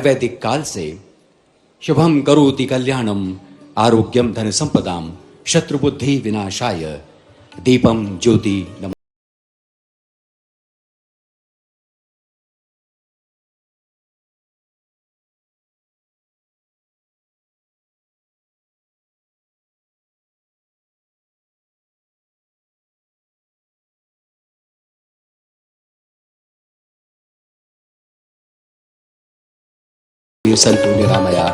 वैदिक काल से शुभम करोति कल्याणम आरोग्यम धन संपदाम शत्रुबुद्धि विनाशाय दीपम ज्योति नमः। संतो निरामया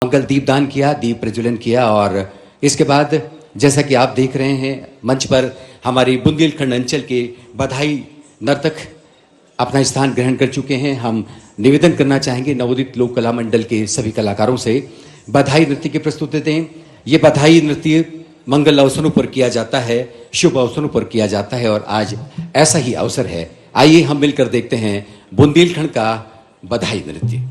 मंगल दीपदान किया, दीप प्रज्वलन किया और इसके बाद जैसा कि आप देख रहे हैं मंच पर हमारी बुंदेलखंड अंचल के बधाई नर्तक अपना स्थान ग्रहण कर चुके हैं। हम निवेदन करना चाहेंगे नवोदित लोक कला मंडल के सभी कलाकारों से बधाई नृत्य की प्रस्तुति दें। ये बधाई नृत्य मंगल अवसरों पर किया जाता है, शुभ अवसरों पर किया जाता है और आज ऐसा ही अवसर है। आइए हम मिलकर देखते हैं बुंदेलखंड का बधाई नृत्य।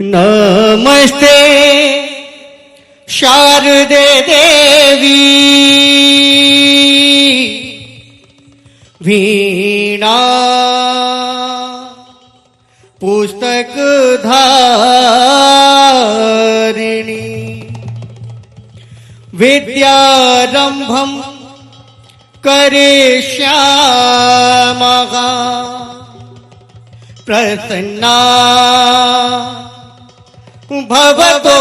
नमस्ते शारदे देवी वीणा पुस्तक धारिणी विद्यारंभम करिष्यामः प्रसन्ना भवतो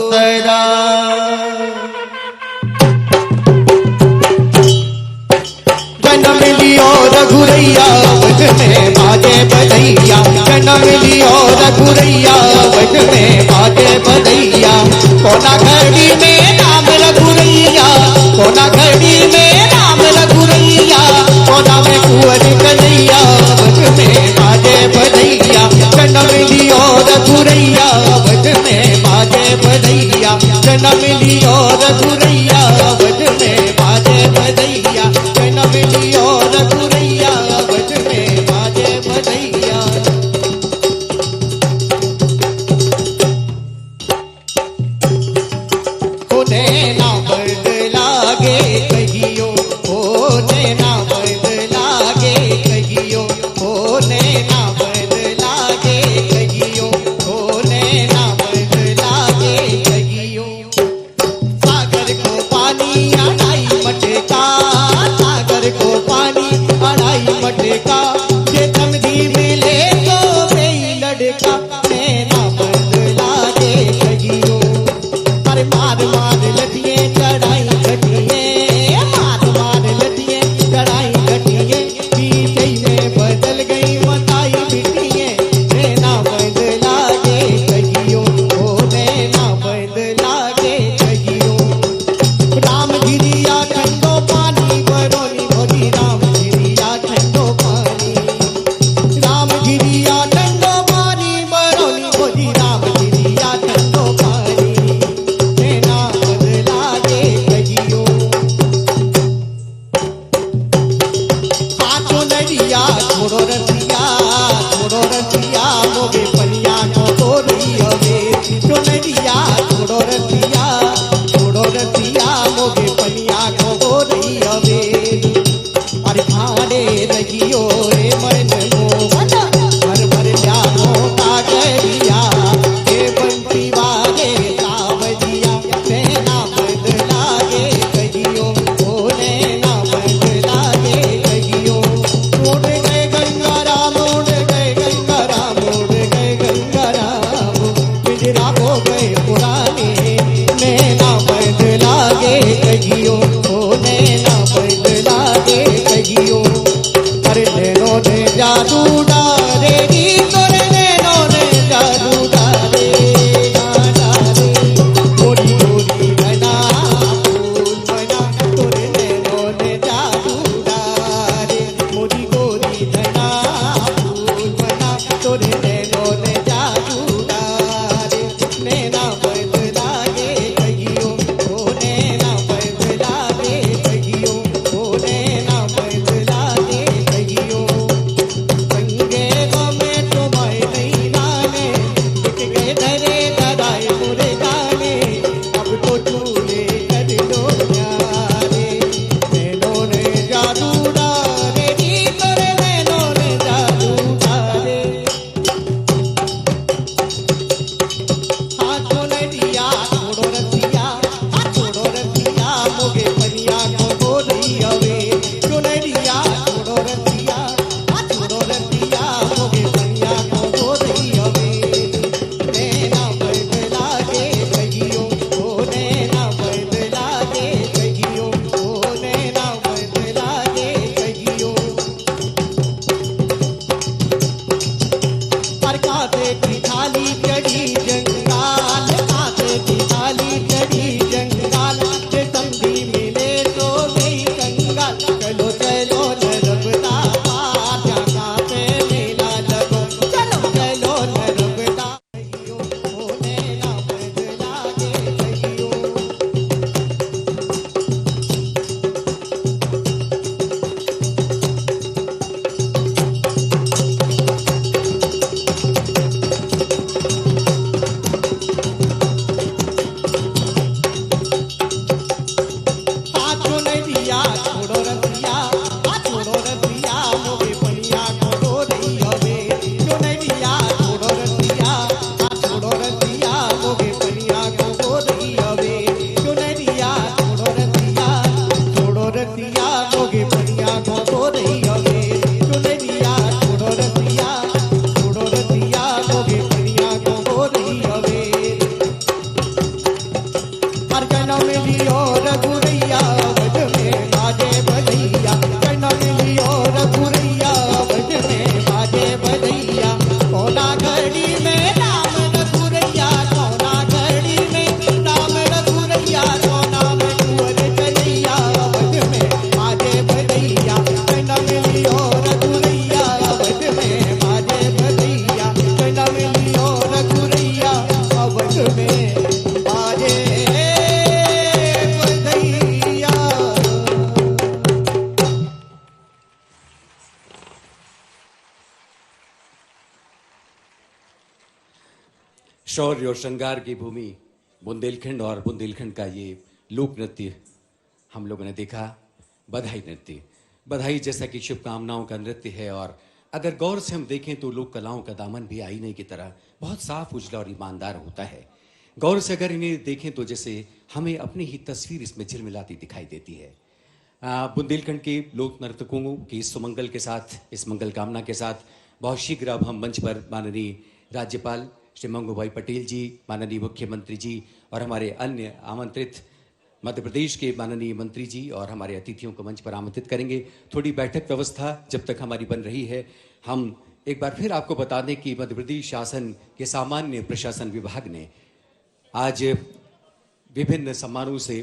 सदा। जन्म लियो रघुरैया वट में बाजे बधैया, जन्म लियो रघुरैया वट में बाजे बधैया। कोना घड़ी में नाम रघुरैया, कोना घड़ी में नाम रघुरैया, कोना में कुंवर कन्हैया वट में बाजे बधैया। जन्म लियो रघुरैया वट में बाजे बधैया, जन्म लियो रघुरैया वट में बाजे बधैया, जन्म लियो रघुरैया वट में बाजे बधैया। खुदे ना बद लागे जादू डारे नी तोरे नैनों ने जादू डारे डारे गोरी गोरी घना फूल बना तोरे नैनों ने जादू डारे गोरी गोरी घना फूल बना तोरे नैनों ने जादू डारे नैना बदला गे कहियो ओ नैना बदला गे कहियो ओ नैना बदला गे कहियो संगे में तुम्हारे नहीं नाने दिख गए धरे धराए मुरे गाने अब तो चूले कर दो प्यारे नैनों ने जादू डारे नी तोरे नैनों ने जादू डारे हाथों ने दिया छोड़ो रसिया मोगे पनिया को बोली हवे चुनरिया छोड़ो रसिया मोगे पनिया को बोली हवे नैना बदला गे कहियो ओ नैना बदला गे कहियो ओ नैना बदला गे कहियो पर कांटे की थाली चढ़ी जंगाल कांटे की थाली चढ़ी जंगाल जे संधि मिले तो गई कंगाल चलो चलो नरबदा पार जहाँ पे मेला लगो चलो नरबदा कहियो ओ नैना बदला गे कहियो हाथों ने दिया छोड़ो रसिया मोगे पनिया को बोली हवे चुनरिया छोड़ो रसिया मोगे पनिया को बोली हवे चुनरिया छोड़ो रसिया मोगे पनिया को बोली हवे चुनरिया छोड़ो रसिया मोगे पनिया को बोली हवे हर जन्म लियो रघुरैया वध में बाजे बधैया जन्म लियो रघुरैया वध में बाजे बधैया कोना घड़ी में नाम रघुरैया कोना घड़ी में नाम रघुरैया कोना में कुंवर चलैया वध में बाजे बधैया जन्म लियो रघुरैया वध में बाजे बधैया जन्म लियो रघुरैया वध में बाजे बधैया शौर्य और श्रृंगार की भूमि बुंदेलखंड और बुंदेलखंड का ये लोक नृत्य हम लोगों ने देखा। बधाई नृत्य, बधाई जैसा कि शुभकामनाओं का नृत्य है और अगर गौर से हम देखें तो लोक कलाओं का दामन भी आईने की तरह बहुत साफ उजला और ईमानदार होता है। गौर से अगर इन्हें देखें तो जैसे हमें अपनी ही तस्वीर इसमें झिलमिलाती दिखाई देती है। बुंदेलखंड के लोक नर्तकों की इस सुमंगल के साथ, इस मंगल कामना के साथ बहुत शीघ्र अब हम मंच पर माननीय राज्यपाल श्री मंगूभाई पटेल जी, माननीय मुख्यमंत्री जी और हमारे अन्य आमंत्रित मध्य प्रदेश के माननीय मंत्री जी और हमारे अतिथियों को मंच पर आमंत्रित करेंगे। थोड़ी बैठक व्यवस्था जब तक हमारी बन रही है, हम एक बार फिर आपको बता दें कि मध्य प्रदेश शासन के सामान्य प्रशासन विभाग ने आज विभिन्न सम्मानों से,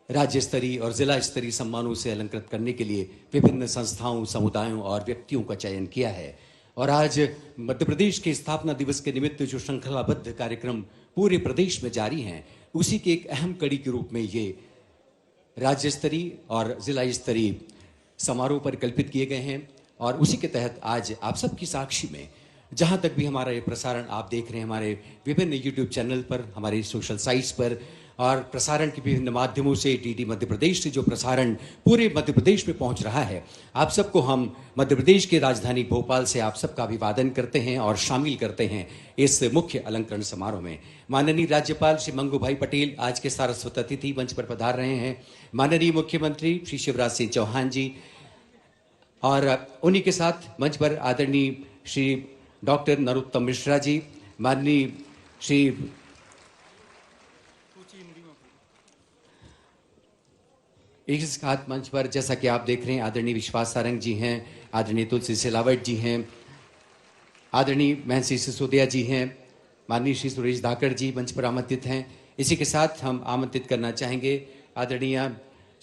राज्य स्तरीय और जिला स्तरीय सम्मानों से अलंकृत करने के लिए विभिन्न संस्थाओं, समुदायों और व्यक्तियों का चयन किया है। और आज मध्य प्रदेश के स्थापना दिवस के निमित्त जो श्रृंखलाबद्ध कार्यक्रम पूरे प्रदेश में जारी हैं, उसी के एक अहम कड़ी के रूप में ये राज्य स्तरीय और जिला स्तरीय समारोह परिकल्पित किए गए हैं। और उसी के तहत आज आप सबकी साक्षी में जहां तक भी हमारा ये प्रसारण आप देख रहे हैं, हमारे विभिन्न यूट्यूब चैनल पर, हमारे सोशल साइट्स पर और प्रसारण के विभिन्न माध्यमों से, डीडी मध्य प्रदेश से जो प्रसारण पूरे मध्य प्रदेश में पहुंच रहा है, आप सबको हम मध्य प्रदेश की राजधानी भोपाल से आप सबका अभिवादन करते हैं और शामिल करते हैं इस मुख्य अलंकरण समारोह में। माननीय राज्यपाल श्री मंगूभाई पटेल आज के सारस्वत अतिथि मंच पर पधार रहे हैं। माननीय मुख्यमंत्री श्री शिवराज सिंह चौहान जी और उन्हीं के साथ मंच पर आदरणीय श्री डॉक्टर नरोत्तम मिश्रा जी, माननीय श्री एक साथ मंच पर जैसा कि आप देख रहे हैं आदरणीय विश्वास सारंग जी हैं, आदरणीय तुलसी सिलावट जी हैं, आदरणीय महंत सिसोदिया जी हैं, माननीय श्री सुरेश धाकड़ जी मंच पर आमंत्रित हैं। इसी के साथ हम आमंत्रित करना चाहेंगे आदरणीय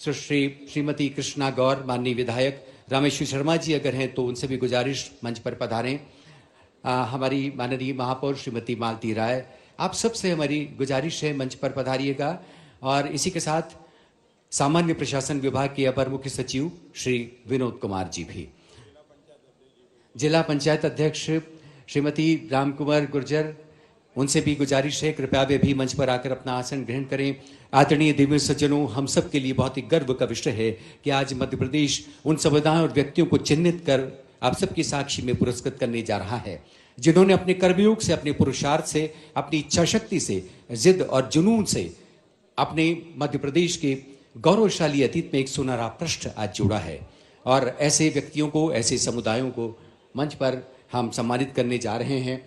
श्रीमती कृष्णा गौर, माननीय विधायक रामेश्वर शर्मा जी अगर हैं तो उनसे भी गुजारिश मंच पर पधारें। हमारी माननीय महापौर श्रीमती मालती राय, आप सबसे हमारी गुजारिश है मंच पर पधारिएगा। और इसी के साथ सामान्य प्रशासन विभाग के अपर मुख्य सचिव श्री विनोद कुमार जी भी, जिला पंचायत अध्यक्ष श्रीमती रामकुमार गुर्जर, उनसे भी गुजारिश है कृपया वे भी मंच पर आकर अपना आसन ग्रहण करें। आदरणीय दिव्य सज्जनों, हम सब के लिए बहुत ही गर्व का विषय है कि आज मध्य प्रदेश उन समुदायों और व्यक्तियों को चिन्हित कर आप सबकी साक्षी में पुरस्कृत करने जा रहा है जिन्होंने अपने कर्मयोग से, अपने पुरुषार्थ से, अपनी इच्छा शक्ति से, जिद और जुनून से अपने मध्य प्रदेश के गौरवशाली अतीत में एक सुनहरा पृष्ठ आज जुड़ा है। और ऐसे व्यक्तियों को, ऐसे समुदायों को मंच पर हम सम्मानित करने जा रहे हैं।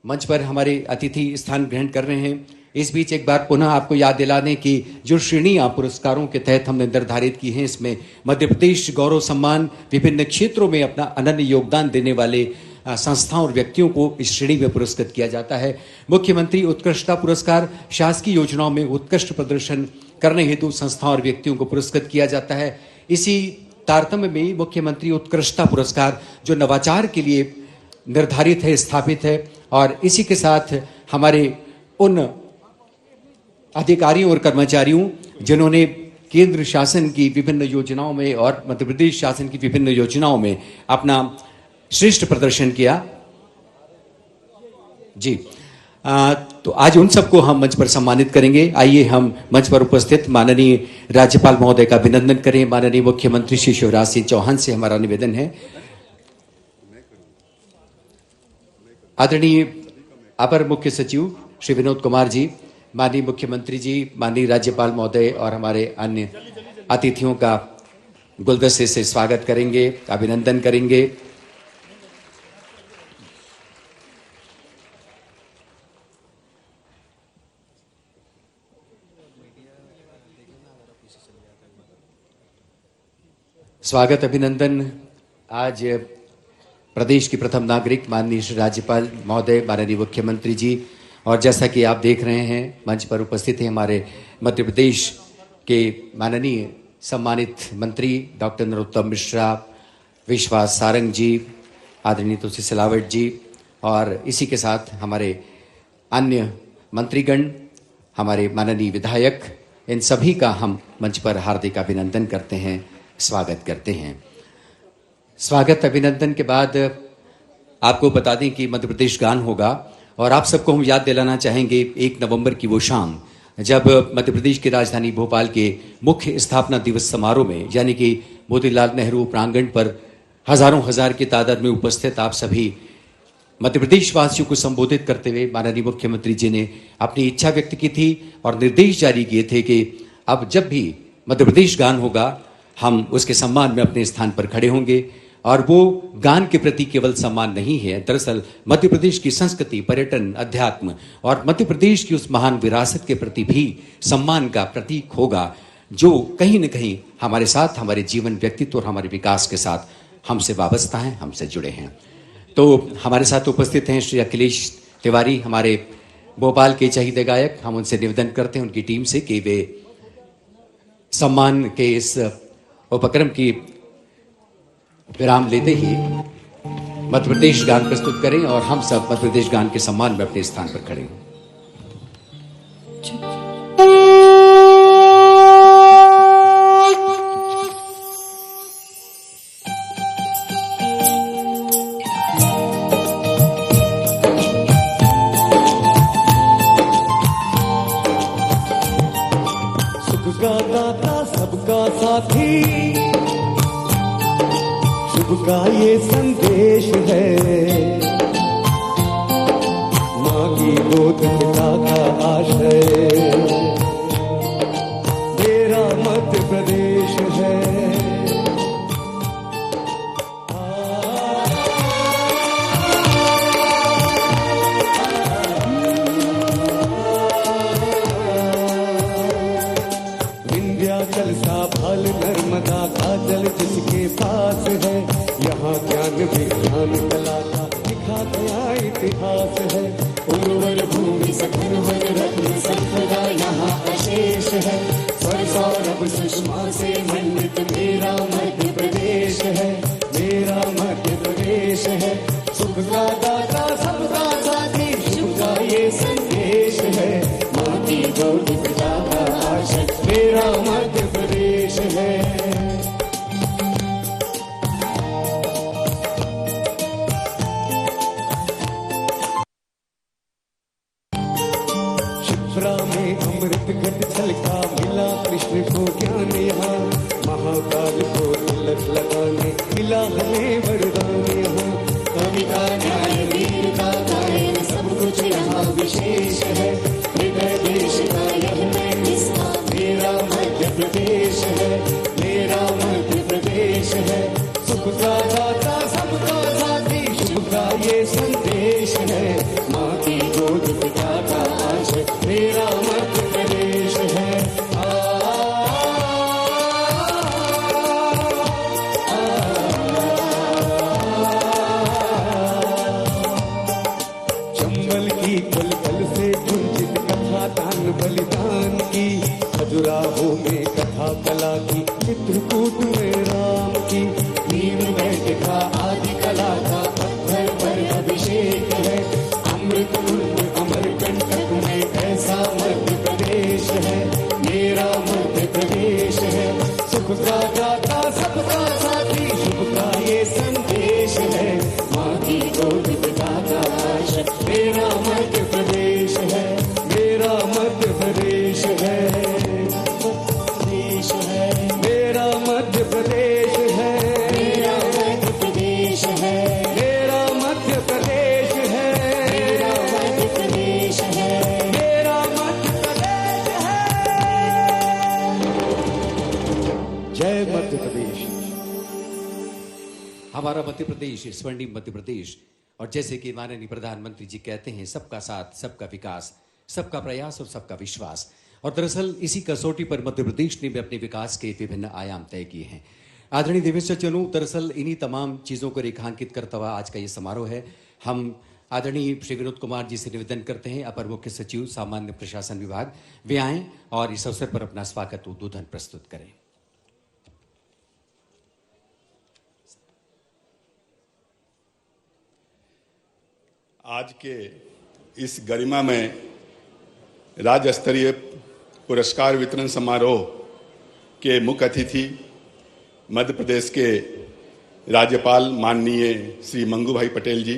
मंच पर हमारे अतिथि स्थान ग्रहण कर रहे हैं। इस बीच एक बार पुनः आपको याद दिला दें कि जो श्रेणियां पुरस्कारों के तहत हमने निर्धारित की हैं, इसमें मध्य प्रदेश गौरव सम्मान, विभिन्न क्षेत्रों में अपना अनन्य योगदान देने वाले संस्थाओं और व्यक्तियों को इस श्रेणी में पुरस्कृत किया जाता है। मुख्यमंत्री उत्कृष्टता पुरस्कार, शासकीय योजनाओं में उत्कृष्ट प्रदर्शन करने हेतु संस्थाओं और व्यक्तियों को पुरस्कृत किया जाता है। इसी तारतम्य में मुख्यमंत्री उत्कृष्टता पुरस्कार जो नवाचार के लिए निर्धारित है, स्थापित है, और इसी के साथ हमारे उन अधिकारियों और कर्मचारियों जिन्होंने केंद्र शासन की विभिन्न योजनाओं में और मध्य प्रदेश शासन की विभिन्न योजनाओं में अपना श्रेष्ठ प्रदर्शन किया जी, तो आज उन सबको हम मंच पर सम्मानित करेंगे। आइए हम मंच पर उपस्थित माननीय राज्यपाल महोदय का अभिनंदन करें। माननीय मुख्यमंत्री श्री शिवराज सिंह चौहान से हमारा निवेदन है। आदरणीय अपर मुख्य सचिव श्री विनोद कुमार जी, माननीय मुख्यमंत्री जी, माननीय राज्यपाल महोदय और हमारे अन्य अतिथियों का गुलदस्ते से स्वागत करेंगे, अभिनंदन करेंगे। स्वागत अभिनंदन आज प्रदेश की प्रथम नागरिक माननीय श्री राज्यपाल महोदय, माननीय मुख्यमंत्री जी, और जैसा कि आप देख रहे हैं मंच पर उपस्थित हैं हमारे मध्य प्रदेश के माननीय सम्मानित मंत्री डॉक्टर नरोत्तम मिश्रा, विश्वास सारंग जी, आदरणीय तुलसी सिलावट जी, और इसी के साथ हमारे अन्य मंत्रीगण, हमारे माननीय विधायक, इन सभी का हम मंच पर हार्दिक अभिनंदन करते हैं, स्वागत करते हैं। स्वागत अभिनंदन के बाद आपको बता दें कि मध्य प्रदेश गान होगा और आप सबको हम याद दिलाना चाहेंगे 1 नवंबर की वो शाम जब मध्य प्रदेश की राजधानी भोपाल के मुख्य स्थापना दिवस समारोह में, यानी कि मोतीलाल नेहरू प्रांगण पर हजारों हजार की तादाद में उपस्थित आप सभी मध्य प्रदेश वासियों को संबोधित करते हुए माननीय मुख्यमंत्री जी ने अपनी इच्छा व्यक्त की थी और निर्देश जारी किए थे कि अब जब भी मध्य प्रदेश गान होगा हम उसके सम्मान में अपने स्थान पर खड़े होंगे। और वो गान के प्रति केवल सम्मान नहीं है, दरअसल मध्य प्रदेश की संस्कृति, पर्यटन, अध्यात्म और मध्य प्रदेश की उस महान विरासत के प्रति भी सम्मान का प्रतीक होगा जो कहीं न कहीं हमारे साथ, हमारे जीवन, व्यक्तित्व और हमारे विकास के साथ हमसे वाबस्ता हैं, हमसे जुड़े हैं। तो हमारे साथ उपस्थित हैं श्री अखिलेश तिवारी, हमारे भोपाल के चहीते गायक। हम उनसे निवेदन करते हैं उनकी टीम से कि वे सम्मान के इस उपक्रम की विराम लेते ही मध्य प्रदेश गान प्रस्तुत करें और हम सब मध्य प्रदेश गान के सम्मान में अपने स्थान पर खड़े हों। सबका दाता सबका साथी, शुभ का ये संदेश है, माँ की गोद पिता का आश्रय, मेरा मध्य प्रदेश है। समन्वित मेरा मध्य प्रदेश है, मेरा मध्य प्रदेश है। सुख का दाता सबका साथी, शुभ का ये संदेश है। माँ की गोद पिता का आश्रय, मेरा मध्य प्रदेश है। शिप्रा में अमृत घट छलका, मिला कृष्ण को ज्ञान यहाँ। महाकाल को तिलक लगाने, मिला हमें वरदान यहाँ। कविता न्याय वीरता गायन सब कुछ यहाँ विशेष है। हृदय देश का यह मैं हिस्सा, मेरा मध्य प्रदेश है, मेरा मध्य प्रदेश है। सुख का दाता सबका साथी, शुभ का ये संदेश है। माँ की गोद पिता का आश्रय, मेरा मध्य प्रदेश है। चंबल की पल पल से गुंजित कथा, दान बलिदान की। खजुराहो में कथा कला की, चित्रकूट में राम की। नीम बैठका आदि कला का पत्थर पर अभिषेक है। अमृत कुंड अमरकंटक में ऐसा मध्य प्रदेश है, मेरा मध्य प्रदेश है। सुख का दाता सबका साथी, शुभ का ये संदेश है। माँ की गोद पिता का आश्रय, मेरा मध्य प्रदेश है, मेरा मध्य प्रदेश है। प्रदेश है, मेरा मध्य प्रदेश है, मेरा मध्य प्रदेश है, मेरा मध्य प्रदेश है, मेरा मध्य प्रदेश है, मेरा मध्य प्रदेश है। जय मध्य प्रदेश। हमारा मध्य प्रदेश स्वर्णिम मध्य प्रदेश। और जैसे कि माननीय प्रधानमंत्री जी कहते हैं, सबका साथ, सबका विकास, सबका प्रयास और सबका विश्वास। और दरअसल इसी कसौटी पर मध्य प्रदेश ने भी अपने विकास के विभिन्न आयाम तय किए हैं। आदरणीय देवेश सज्जनों, दरअसल इन्हीं तमाम चीज़ों को रेखांकित करता हुआ आज का ये समारोह है। हम आदरणीय श्री विनोद कुमार जी से निवेदन करते हैं, अपर मुख्य सचिव सामान्य प्रशासन विभाग, वे आएँ और इस अवसर पर अपना स्वागत उद्बोधन प्रस्तुत करें। आज के इस गरिमा में राज्य स्तरीय पुरस्कार वितरण समारोह के मुख्य अतिथि मध्य प्रदेश के राज्यपाल माननीय श्री मंगू भाई पटेल जी,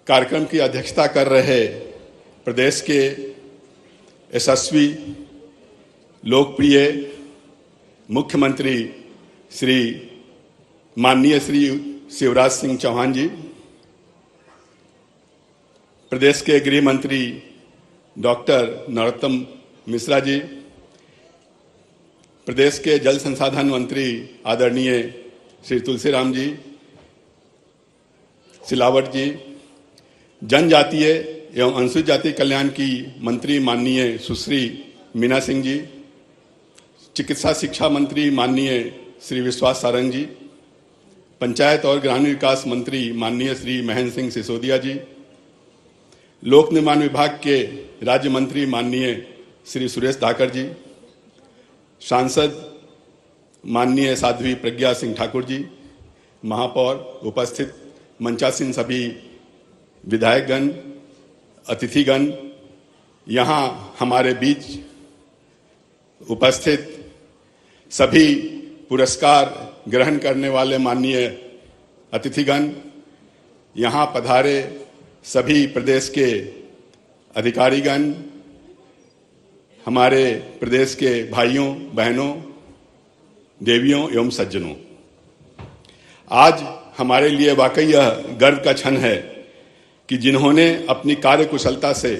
कार्यक्रम की अध्यक्षता कर रहे प्रदेश के यशस्वी लोकप्रिय मुख्यमंत्री श्री माननीय श्री शिवराज सिंह चौहान जी, प्रदेश के गृह मंत्री डॉक्टर नरोत्तम मिश्रा जी, प्रदेश के जल संसाधन मंत्री आदरणीय श्री तुलसीराम जी सिलावट जी, जनजातीय एवं अनुसूचित जाति कल्याण की मंत्री माननीय सुश्री मीना सिंह जी, चिकित्सा शिक्षा मंत्री माननीय श्री विश्वास सारंग जी, पंचायत और ग्रामीण विकास मंत्री माननीय श्री महेंद्र सिंह सिसोदिया जी, लोक निर्माण विभाग के राज्य मंत्री माननीय श्री सुरेश धाकर जी, सांसद माननीय साध्वी प्रज्ञा सिंह ठाकुर जी, महापौर, उपस्थित मंचासीन सभी विधायकगण, अतिथिगण, यहाँ हमारे बीच उपस्थित सभी पुरस्कार ग्रहण करने वाले माननीय अतिथिगण, यहाँ पधारे सभी प्रदेश के अधिकारीगण, हमारे प्रदेश के भाइयों बहनों, देवियों एवं सज्जनों, आज हमारे लिए वाकई यह गर्व का क्षण है कि जिन्होंने अपनी कार्यकुशलता से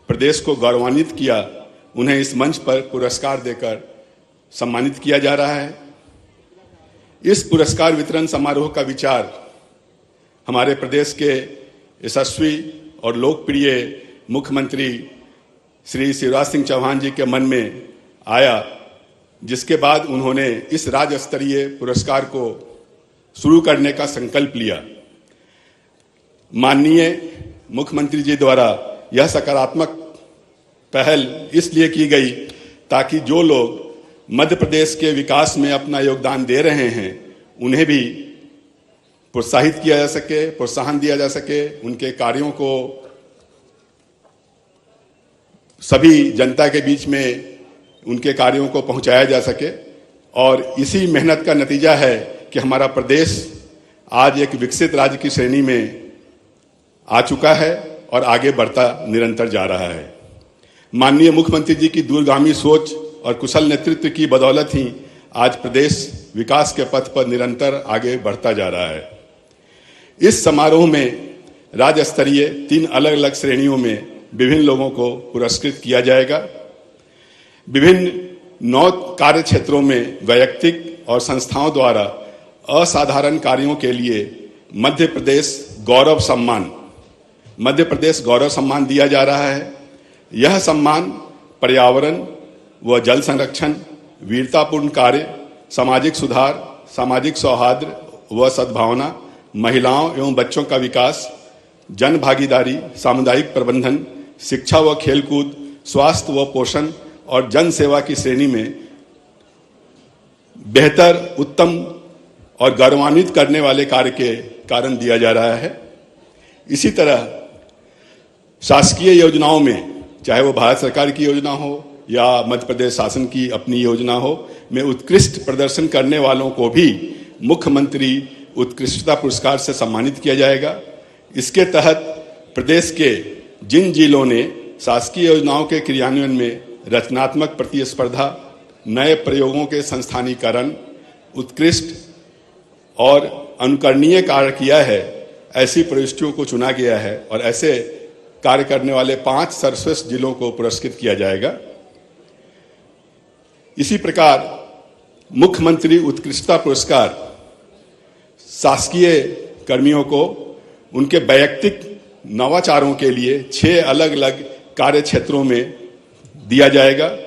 प्रदेश को गौरवान्वित किया, उन्हें इस मंच पर पुरस्कार देकर सम्मानित किया जा रहा है। इस पुरस्कार वितरण समारोह का विचार हमारे प्रदेश के यशस्वी और लोकप्रिय मुख्यमंत्री श्री शिवराज सिंह चौहान जी के मन में आया, जिसके बाद उन्होंने इस राज्य स्तरीय पुरस्कार को शुरू करने का संकल्प लिया। माननीय मुख्यमंत्री जी द्वारा यह सकारात्मक पहल इसलिए की गई ताकि जो लोग मध्य प्रदेश के विकास में अपना योगदान दे रहे हैं उन्हें भी प्रोत्साहित किया जा सके, प्रोत्साहन दिया जा सके, उनके कार्यों को सभी जनता के बीच में उनके कार्यों को पहुंचाया जा सके। और इसी मेहनत का नतीजा है कि हमारा प्रदेश आज एक विकसित राज्य की श्रेणी में आ चुका है और आगे बढ़ता निरंतर जा रहा है। माननीय मुख्यमंत्री जी की दूरगामी सोच और कुशल नेतृत्व की बदौलत ही आज प्रदेश विकास के पथ पर निरंतर आगे बढ़ता जा रहा है। इस समारोह में राज्य स्तरीय 3 अलग अलग श्रेणियों में विभिन्न लोगों को पुरस्कृत किया जाएगा। विभिन्न 9 कार्य क्षेत्रों में वैयक्तिक और संस्थाओं द्वारा असाधारण कार्यों के लिए मध्य प्रदेश गौरव सम्मान दिया जा रहा है। यह सम्मान पर्यावरण व जल संरक्षण, वीरतापूर्ण कार्य, सामाजिक सुधार, सामाजिक सौहार्द व सद्भावना, महिलाओं एवं बच्चों का विकास, जन भागीदारी, सामुदायिक प्रबंधन, शिक्षा व खेलकूद, स्वास्थ्य व पोषण और जन सेवा की श्रेणी में बेहतर, उत्तम और गौरवान्वित करने वाले कार्य के कारण दिया जा रहा है। इसी तरह शासकीय योजनाओं में, चाहे वो भारत सरकार की योजना हो या मध्य प्रदेश शासन की अपनी योजना हो, में उत्कृष्ट प्रदर्शन करने वालों को भी मुख्यमंत्री उत्कृष्टता पुरस्कार से सम्मानित किया जाएगा। इसके तहत प्रदेश के जिन जिलों ने शासकीय योजनाओं के क्रियान्वयन में रचनात्मक प्रतिस्पर्धा, नए प्रयोगों के संस्थानीकरण, उत्कृष्ट और अनुकरणीय कार्य किया है, ऐसी प्रविष्टियों को चुना गया है और ऐसे कार्य करने वाले 5 सर्वश्रेष्ठ जिलों को पुरस्कृत किया जाएगा। इसी प्रकार मुख्यमंत्री उत्कृष्टता पुरस्कार शासकीय कर्मियों को उनके वैयक्तिक नवाचारों के लिए 6 अलग अलग कार्य क्षेत्रों में दिया जाएगा।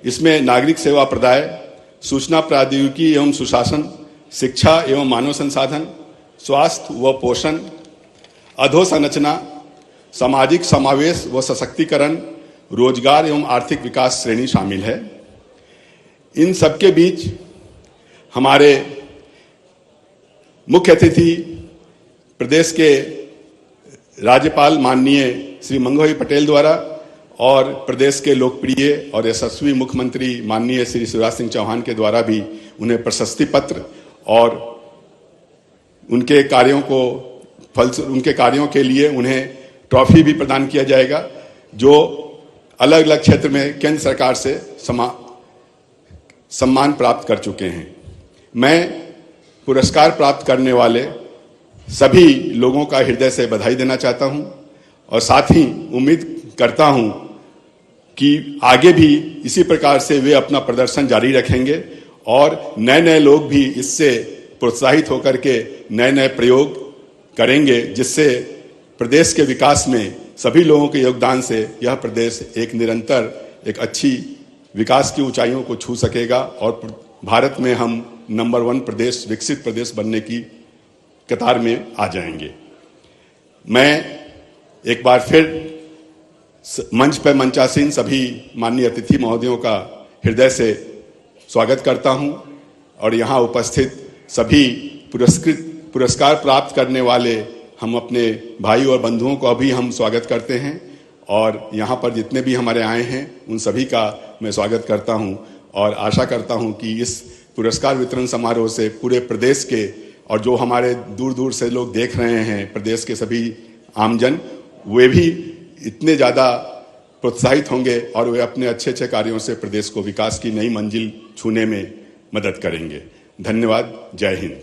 इसमें नागरिक सेवा प्रदाय, सूचना प्रौद्योगिकी एवं सुशासन, शिक्षा एवं मानव संसाधन, स्वास्थ्य व पोषण, अधोसंरचना, सामाजिक समावेश व सशक्तिकरण, रोजगार एवं आर्थिक विकास श्रेणी शामिल है। इन सबके बीच हमारे मुख्य अतिथि प्रदेश के राज्यपाल माननीय श्री मंगूभाई पटेल द्वारा और प्रदेश के लोकप्रिय और यशस्वी मुख्यमंत्री माननीय श्री शिवराज सिंह चौहान के द्वारा भी उन्हें प्रशस्ति पत्र और उनके कार्यों के लिए उन्हें ट्रॉफी भी प्रदान किया जाएगा, जो अलग अलग क्षेत्र में केंद्र सरकार से सम्मान प्राप्त कर चुके हैं। मैं पुरस्कार प्राप्त करने वाले सभी लोगों का हृदय से बधाई देना चाहता हूं और साथ ही उम्मीद करता हूं कि आगे भी इसी प्रकार से वे अपना प्रदर्शन जारी रखेंगे और नए नए लोग भी इससे प्रोत्साहित होकर के नए नए प्रयोग करेंगे, जिससे प्रदेश के विकास में सभी लोगों के योगदान से यह प्रदेश एक निरंतर एक अच्छी विकास की ऊंचाइयों को छू सकेगा और भारत में हम नंबर 1 प्रदेश, विकसित प्रदेश बनने की कतार में आ जाएंगे। मैं एक बार फिर मंच पर मंचासीन सभी माननीय अतिथि महोदयों का हृदय से स्वागत करता हूं और यहाँ उपस्थित सभी पुरस्कार प्राप्त करने वाले हम अपने भाई और बंधुओं को भी हम स्वागत करते हैं और यहाँ पर जितने भी हमारे आए हैं उन सभी का मैं स्वागत करता हूँ और आशा करता हूँ कि इस पुरस्कार वितरण समारोह से पूरे प्रदेश के और जो हमारे दूर दूर से लोग देख रहे हैं, प्रदेश के सभी आमजन, वे भी इतने ज़्यादा प्रोत्साहित होंगे और वे अपने अच्छे अच्छे कार्यों से प्रदेश को विकास की नई मंजिल छूने में मदद करेंगे। धन्यवाद। जय हिंद।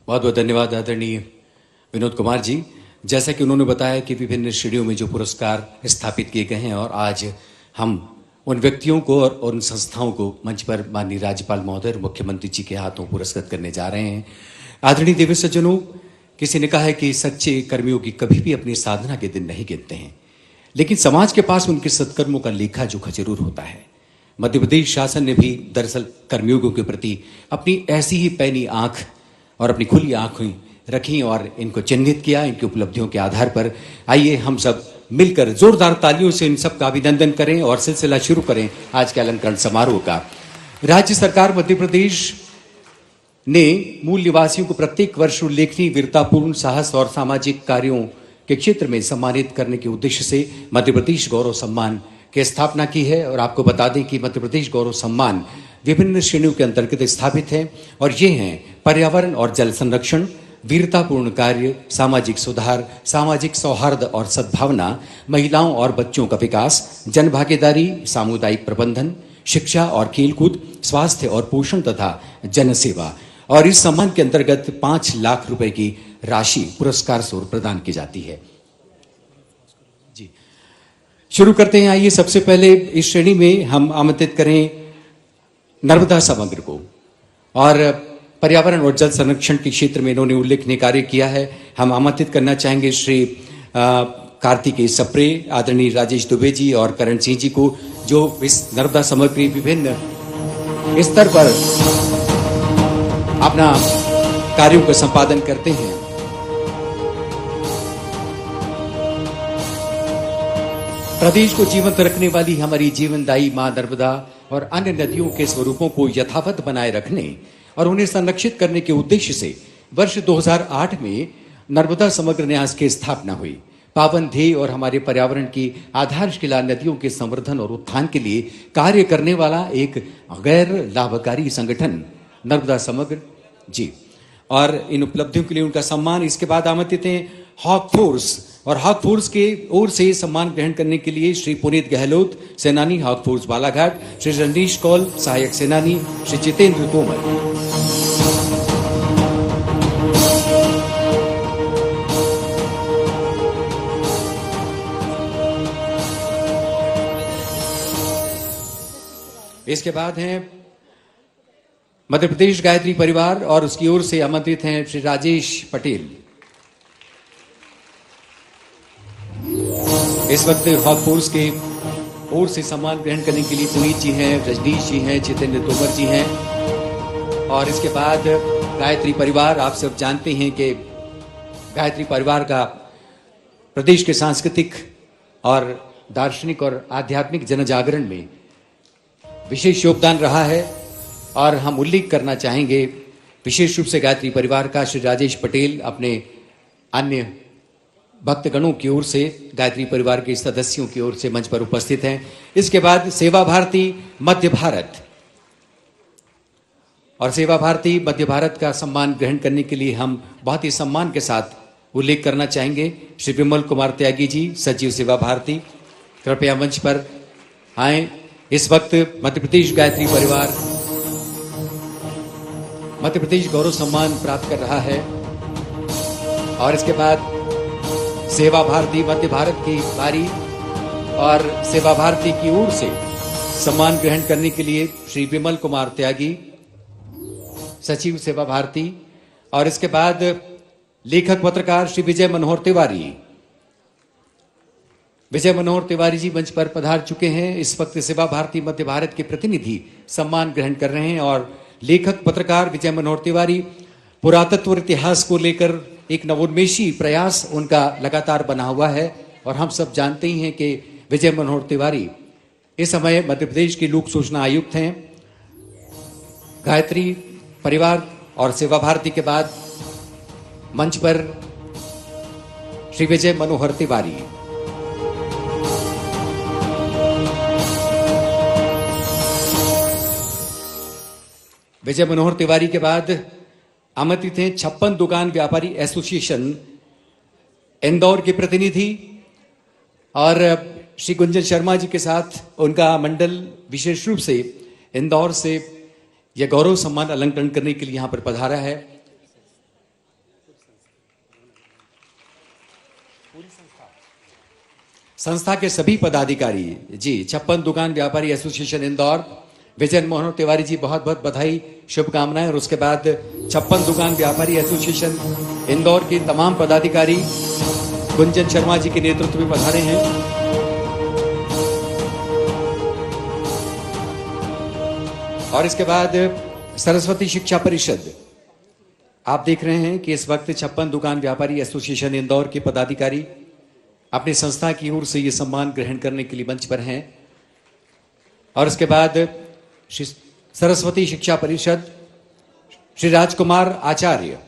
बहुत बहुत धन्यवाद आदरणीय विनोद कुमार जी। जैसा कि उन्होंने बताया कि विभिन्न श्रेणियों में जो पुरस्कार स्थापित किए गए हैं और आज हम उन व्यक्तियों को और उन संस्थाओं को मंच पर माननीय राज्यपाल महोदय और मुख्यमंत्री जी के हाथों पुरस्कृत करने जा रहे हैं। आदरणीय देवी सज्जनों, किसी ने कहा है कि सच्चे कर्मियों की कभी भी अपनी साधना के दिन नहीं गिनते हैं, लेकिन समाज के पास उनके सत्कर्मों का लेखा जोखा जरूर होता है। मध्य प्रदेश शासन ने भी दरअसल कर्मयोगियों के प्रति अपनी ऐसी ही पैनी आंख और अपनी खुली आंखें रखी और इनको चिन्हित किया इनकी उपलब्धियों के आधार पर। आइए हम सब मिलकर जोरदार तालियों से इन सब का अभिनंदन करें और सिलसिला शुरू करें आज के अलंकरण समारोह का। राज्य सरकार मध्य प्रदेश ने मूल निवासियों को प्रत्येक वर्ष उल्लेखनीय वीरतापूर्ण साहस और सामाजिक कार्यों के क्षेत्र में सम्मानित करने के उद्देश्य से मध्य प्रदेश गौरव सम्मान की स्थापना की है। और आपको बता दें कि मध्य प्रदेश गौरव सम्मान विभिन्न श्रेणियों के अंतर्गत स्थापित है और ये हैं पर्यावरण और जल संरक्षण, वीरतापूर्ण कार्य, सामाजिक सुधार, सामाजिक सौहार्द और सद्भावना, महिलाओं और बच्चों का विकास, जन भागीदारी, सामुदायिक प्रबंधन, शिक्षा और खेलकूद, स्वास्थ्य और पोषण तथा जनसेवा। और इस सम्मान के अंतर्गत 5 लाख रुपए की राशि पुरस्कार स्वरूप प्रदान की जाती है। जी, शुरू करते हैं। आइए सबसे पहले इस श्रेणी में हम आमंत्रित करें नर्मदा समग्र को। और पर्यावरण और जल संरक्षण के क्षेत्र में इन्होंने उल्लेखनीय कार्य किया है। हम आमंत्रित करना चाहेंगे श्री कार्तिकेय सप्रे, आदरणीय राजेश दुबे जी और करण सिंह जी को, जो इस नर्मदा समग्र विभिन्न स्तर पर अपना कार्यों का संपादन करते हैं। प्रदेश को जीवंत रखने वाली हमारी जीवनदायी मां नर्मदा और अन्य नदियों के स्वरूपों को यथावत बनाए रखने और उन्हें संरक्षित करने के उद्देश्य से वर्ष 2008 में नर्मदा समग्र न्यास की स्थापना हुई। पावन ध्येय और हमारे पर्यावरण की आधारशिला नदियों के संवर्धन और उत्थान के लिए कार्य करने वाला एक गैर लाभकारी संगठन नर्मदा समग्र जी। और इन उपलब्धियों के लिए उनका सम्मान इसके बाद आमंत्रित हैं हॉक फोर्स। और हॉक फोर्स के ओर से सम्मान ग्रहण करने के लिए श्री पुनीत गहलोत, सेनानी हॉक फोर्स बालाघाट, श्री रजनीश कौल, सहायक सेनानी, श्री जितेंद्र तोमर। इसके बाद हैं मध्य प्रदेश गायत्री परिवार और उसकी ओर से आमंत्रित हैं श्री राजेश पटेल। इस वक्त हॉक फोर्स के ओर से सम्मान ग्रहण करने के लिए पुनीत जी हैं, रजनीश जी हैं, जितेंद्र तोमर जी हैं। और इसके बाद गायत्री परिवार, आप सब जानते हैं कि गायत्री परिवार का प्रदेश के सांस्कृतिक और दार्शनिक और आध्यात्मिक जनजागरण में विशेष योगदान रहा है। और हम उल्लेख करना चाहेंगे विशेष रूप से गायत्री परिवार का। श्री राजेश पटेल अपने अन्य भक्तगणों की ओर से, गायत्री परिवार के सदस्यों की ओर से मंच पर उपस्थित हैं। इसके बाद सेवा भारती मध्य भारत, और सेवा भारती मध्य भारत का सम्मान ग्रहण करने के लिए हम बहुत ही सम्मान के साथ उल्लेख करना चाहेंगे श्री विमल कुमार त्यागी जी, सचिव सेवा भारती, कृपया मंच पर आए। इस वक्त मध्य प्रदेश गायत्री परिवार मध्य प्रदेश गौरव सम्मान प्राप्त कर रहा है। और इसके बाद सेवा भारती मध्य भारत की बारी, और सेवा भारती की ओर से सम्मान ग्रहण करने के लिए श्री विमल कुमार त्यागी, सचिव सेवा भारती। और इसके बाद लेखक पत्रकार श्री विजय मनोहर तिवारी। विजय मनोहर तिवारी जी मंच पर पधार चुके हैं। इस वक्त सेवा भारती मध्य भारत के प्रतिनिधि सम्मान ग्रहण कर रहे हैं। और लेखक पत्रकार विजय मनोहर तिवारी पुरातत्व और इतिहास को लेकर एक नवोन्मेषी प्रयास उनका लगातार बना हुआ है। और हम सब जानते ही हैं कि विजय मनोहर तिवारी इस समय मध्य प्रदेश के लोक सूचना आयुक्त हैं। गायत्री परिवार और सेवा भारती के बाद मंच पर श्री विजय मनोहर तिवारी। विजय मनोहर तिवारी के बाद आमंत्रित हैं 56 दुकान व्यापारी एसोसिएशन इंदौर के प्रतिनिधि और श्री गुंजन शर्मा जी के साथ उनका मंडल विशेष रूप से इंदौर से यह गौरव सम्मान अलंकरण करने के लिए यहां पर पधारा है। संस्था के सभी पदाधिकारी जी, 56 दुकान व्यापारी एसोसिएशन इंदौर, विजय मनोहर तिवारी जी बहुत बहुत बधाई, शुभकामनाएं। और उसके बाद 56 दुकान व्यापारी एसोसिएशन इंदौर के तमाम पदाधिकारी गुंजन शर्मा जी के नेतृत्व में पधारे हैं। और इसके बाद सरस्वती शिक्षा परिषद आप देख रहे हैं कि इस वक्त 56 दुकान व्यापारी एसोसिएशन इंदौर के पदाधिकारी अपनी संस्था की ओर से ये सम्मान ग्रहण करने के लिए मंच पर हैं। और उसके बाद श्री सरस्वती शिक्षा परिषद, श्री राजकुमार आचार्य,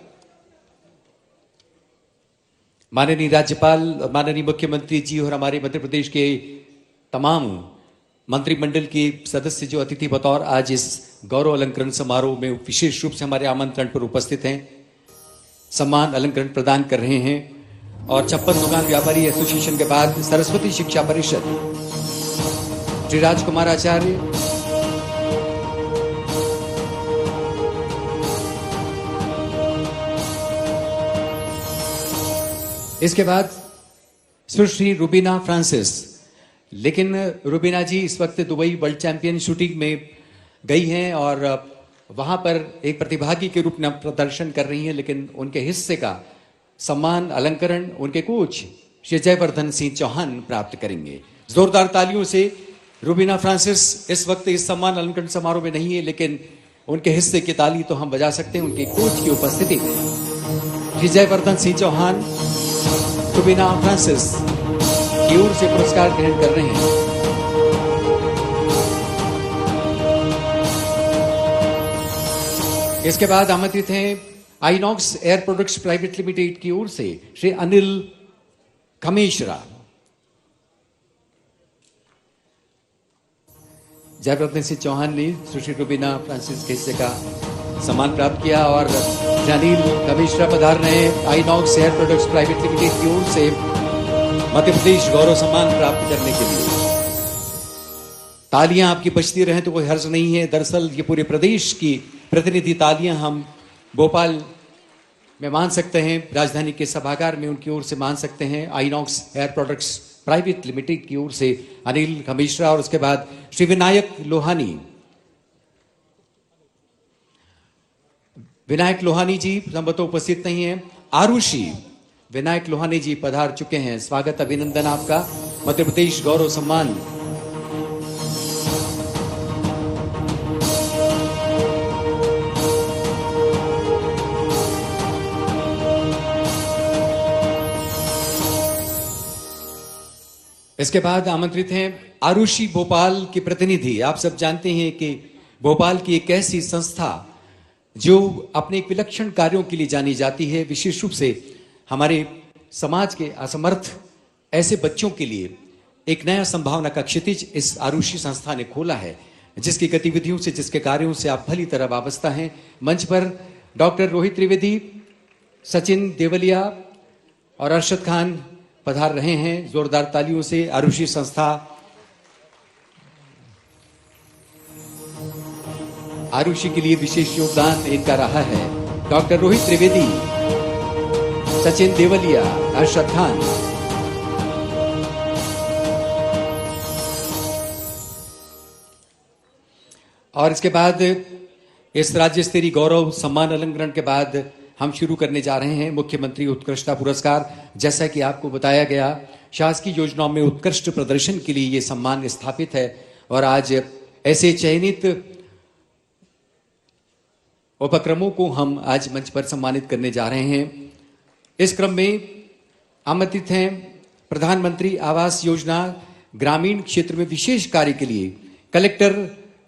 माननीय राज्यपाल, माननीय मुख्यमंत्री जी और हमारे मध्य प्रदेश के तमाम मंत्रिमंडल के सदस्य जो अतिथि बतौर आज इस गौरव अलंकरण समारोह में विशेष रूप से हमारे आमंत्रण पर उपस्थित हैं, सम्मान अलंकरण प्रदान कर रहे हैं। और 56 दुकान व्यापारी एसोसिएशन के बाद सरस्वती शिक्षा परिषद, श्री राजकुमार आचार्य, इसके बाद सुश्री रुबीना फ्रांसिस। लेकिन रुबीना जी इस वक्त दुबई वर्ल्ड चैंपियन शूटिंग में गई हैं और वहां पर एक प्रतिभागी के रूप में प्रदर्शन कर रही हैं, लेकिन उनके हिस्से का सम्मान अलंकरण उनके कोच श्री जयवर्धन सिंह चौहान प्राप्त करेंगे। जोरदार तालियों से रुबीना फ्रांसिस इस वक्त इस सम्मान अलंकरण समारोह में नहीं है, लेकिन उनके हिस्से की ताली तो हम बजा सकते हैं उनके कोच की उपस्थिति में। श्री जयवर्धन सिंह चौहान रुबीना फ्रांसिस की ओर से पुरस्कार ग्रहण कर रहे हैं। इसके बाद आमंत्रित हैं INOX air products private limited की ओर से श्री अनिल खमेशरा। जयवर्धन सिंह चौहान ने सुश्री रुबीना फ्रांसिस के हिस्से का सम्मान प्राप्त किया और अनिल खमेशरा पधार रहे हैं INOX air products private limited की ओर से मध्य प्रदेश गौरव सम्मान प्राप्त करने के लिए। तालियां आपकी बजती रहें तो कोई हर्ज नहीं है। दरअसल ये पूरे प्रदेश की प्रतिनिधि तालियां हम भोपाल में मान सकते हैं, राजधानी के सभागार में उनकी ओर से मान सकते हैं। INOX air products private limited की ओर से अनिल खमेशरा और उसके बाद श्री विनायक लोहानी। विनायक लोहानी जी संभवतः उपस्थित नहीं है। आरुषि विनायक लोहानी जी पधार चुके हैं। स्वागत, अभिनंदन आपका। मध्य प्रदेश गौरव सम्मान। इसके बाद आमंत्रित हैं आरुषि भोपाल की प्रतिनिधि। आप सब जानते हैं कि भोपाल की एक ऐसी संस्था जो अपने एक विलक्षण कार्यों के लिए जानी जाती है, विशेष रूप से हमारे समाज के असमर्थ ऐसे बच्चों के लिए एक नया संभावना का क्षितिज इस आरुषि संस्था ने खोला है, जिसकी गतिविधियों से, जिसके कार्यों से आप भली तरह वाबस्ता हैं। मंच पर डॉक्टर रोहित त्रिवेदी, सचिन देवलिया और अरशद खान पधार रहे हैं। जोरदार तालियों से आरुषि संस्था, आरुषि के लिए विशेष योगदान इनका रहा है। डॉक्टर रोहित त्रिवेदी, सचिन देवलिया, अरशद खान। और इसके बाद इस राज्य स्तरीय गौरव सम्मान अलंकरण के बाद हम शुरू करने जा रहे हैं मुख्यमंत्री उत्कृष्टता पुरस्कार। जैसा कि आपको बताया गया, शासकीय योजनाओं में उत्कृष्ट प्रदर्शन के लिए ये सम्मान स्थापित है और आज ऐसे चयनित उपक्रमों को हम आज मंच पर सम्मानित करने जा रहे हैं। इस क्रम में आमंत्रित हैं प्रधानमंत्री आवास योजना ग्रामीण क्षेत्र में विशेष कार्य के लिए कलेक्टर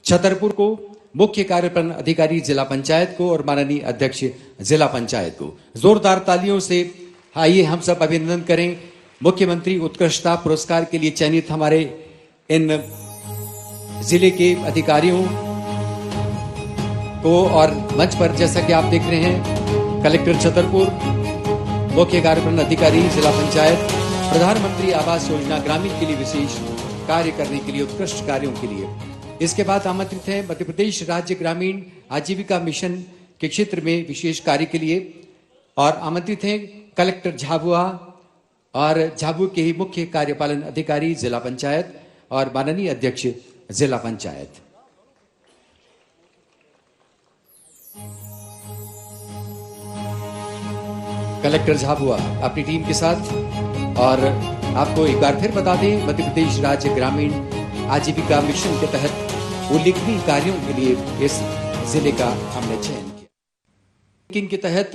छतरपुर को, मुख्य कार्यपालन अधिकारी जिला पंचायत को और माननीय अध्यक्ष जिला पंचायत को। जोरदार तालियों से आइए हम सब अभिनंदन करें मुख्यमंत्री उत्कृष्टता पुरस्कार के लिए चयनित हमारे इन जिले के अधिकारियों को। और मंच पर जैसा कि आप देख रहे हैं कलेक्टर छतरपुर, मुख्य कार्यपालन अधिकारी जिला पंचायत, प्रधानमंत्री आवास योजना ग्रामीण के लिए विशेष कार्य करने के लिए, उत्कृष्ट कार्यों के लिए। इसके बाद आमंत्रित है मध्य प्रदेश राज्य ग्रामीण आजीविका मिशन के क्षेत्र में विशेष कार्य के लिए और आमंत्रित हैं कलेक्टर झाबुआ और झाबुआ के ही मुख्य कार्यपालन अधिकारी जिला पंचायत और माननीय अध्यक्ष जिला पंचायत। कलेक्टर झाबुआ अपनी टीम के साथ। और आपको एक बार फिर बता दें, मध्य प्रदेश राज्य ग्रामीण आजीविका मिशन के तहत उल्लेखनीय कार्यों के लिए इस जिले का हमने चयन किया। रैंकिंग के तहत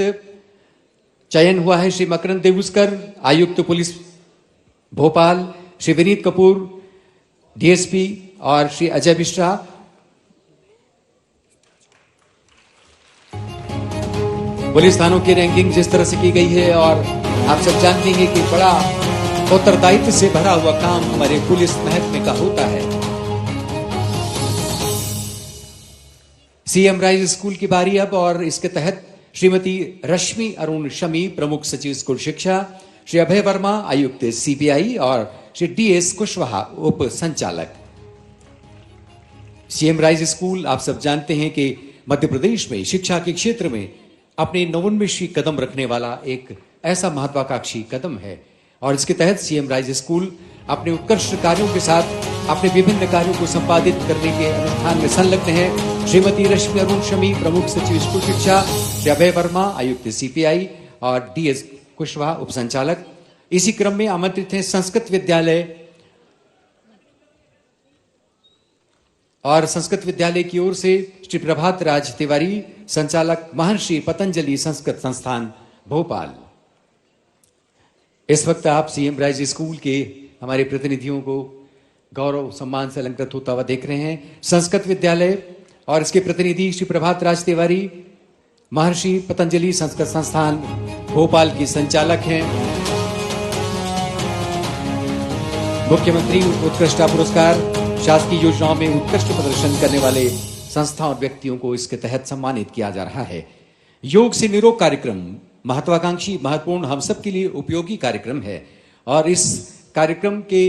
चयन हुआ है श्री मकरंद देवुस्कर, आयुक्त पुलिस भोपाल, श्री विनीत कपूर, डीएसपी, और श्री अजय मिश्रा। पुलिस थानों की रैंकिंग जिस तरह से की गई है, और आप सब जानते हैं कि बड़ा उत्तरदायित्व से भरा हुआ काम हमारे पुलिस महकमे का होता है। सीएम राइज स्कूल की बारी अब, और इसके तहत श्रीमती रश्मि अरुण शमी, प्रमुख सचिव स्कूल शिक्षा, श्री अभय वर्मा, आयुक्त सीबीआई, और श्री डीएस कुशवाहा, उप संचालक। सीएम राइज स्कूल आप सब जानते हैं कि मध्य प्रदेश में शिक्षा के क्षेत्र में अपने नवोन्मेषी कदम रखने वाला एक ऐसा महत्वाकांक्षी कदम है, और इसके तहत सीएम राइज स्कूल अपने उत्कृष्ट कार्यों के साथ अपने विभिन्न कार्यों को संपादित करने के अनुष्ठान में संलग्न है। श्रीमती रश्मि अरुण शमी, प्रमुख सचिव स्कूल शिक्षा, श्री अभय वर्मा, आयुक्त सीपीआई, और डीएस कुशवाहा, उप संचालक। इसी क्रम में आमंत्रित हैं संस्कृत विद्यालय, और संस्कृत विद्यालय की ओर से श्री प्रभात राज तिवारी, संचालक, महर्षि पतंजलि संस्कृत संस्थान भोपाल। इस वक्त आप सीएम राइज स्कूल के हमारे प्रतिनिधियों को गौरव सम्मान से अलंकृत होता हुआ देख रहे हैं। संस्कृत विद्यालय और इसके प्रतिनिधि श्री प्रभात राज तिवारी, महर्षि पतंजलि संस्कृत संस्थान भोपाल की संचालक हैं। मुख्यमंत्री उत्कृष्टता पुरस्कार, शासकीय योजनाओं में उत्कृष्ट प्रदर्शन करने वाले संस्थाओं और व्यक्तियों को इसके तहत सम्मानित किया जा रहा है। योग से निरोग कार्यक्रम महत्वाकांक्षी, महत्वपूर्ण, हम सब के लिए उपयोगी कार्यक्रम है, और इस कार्यक्रम के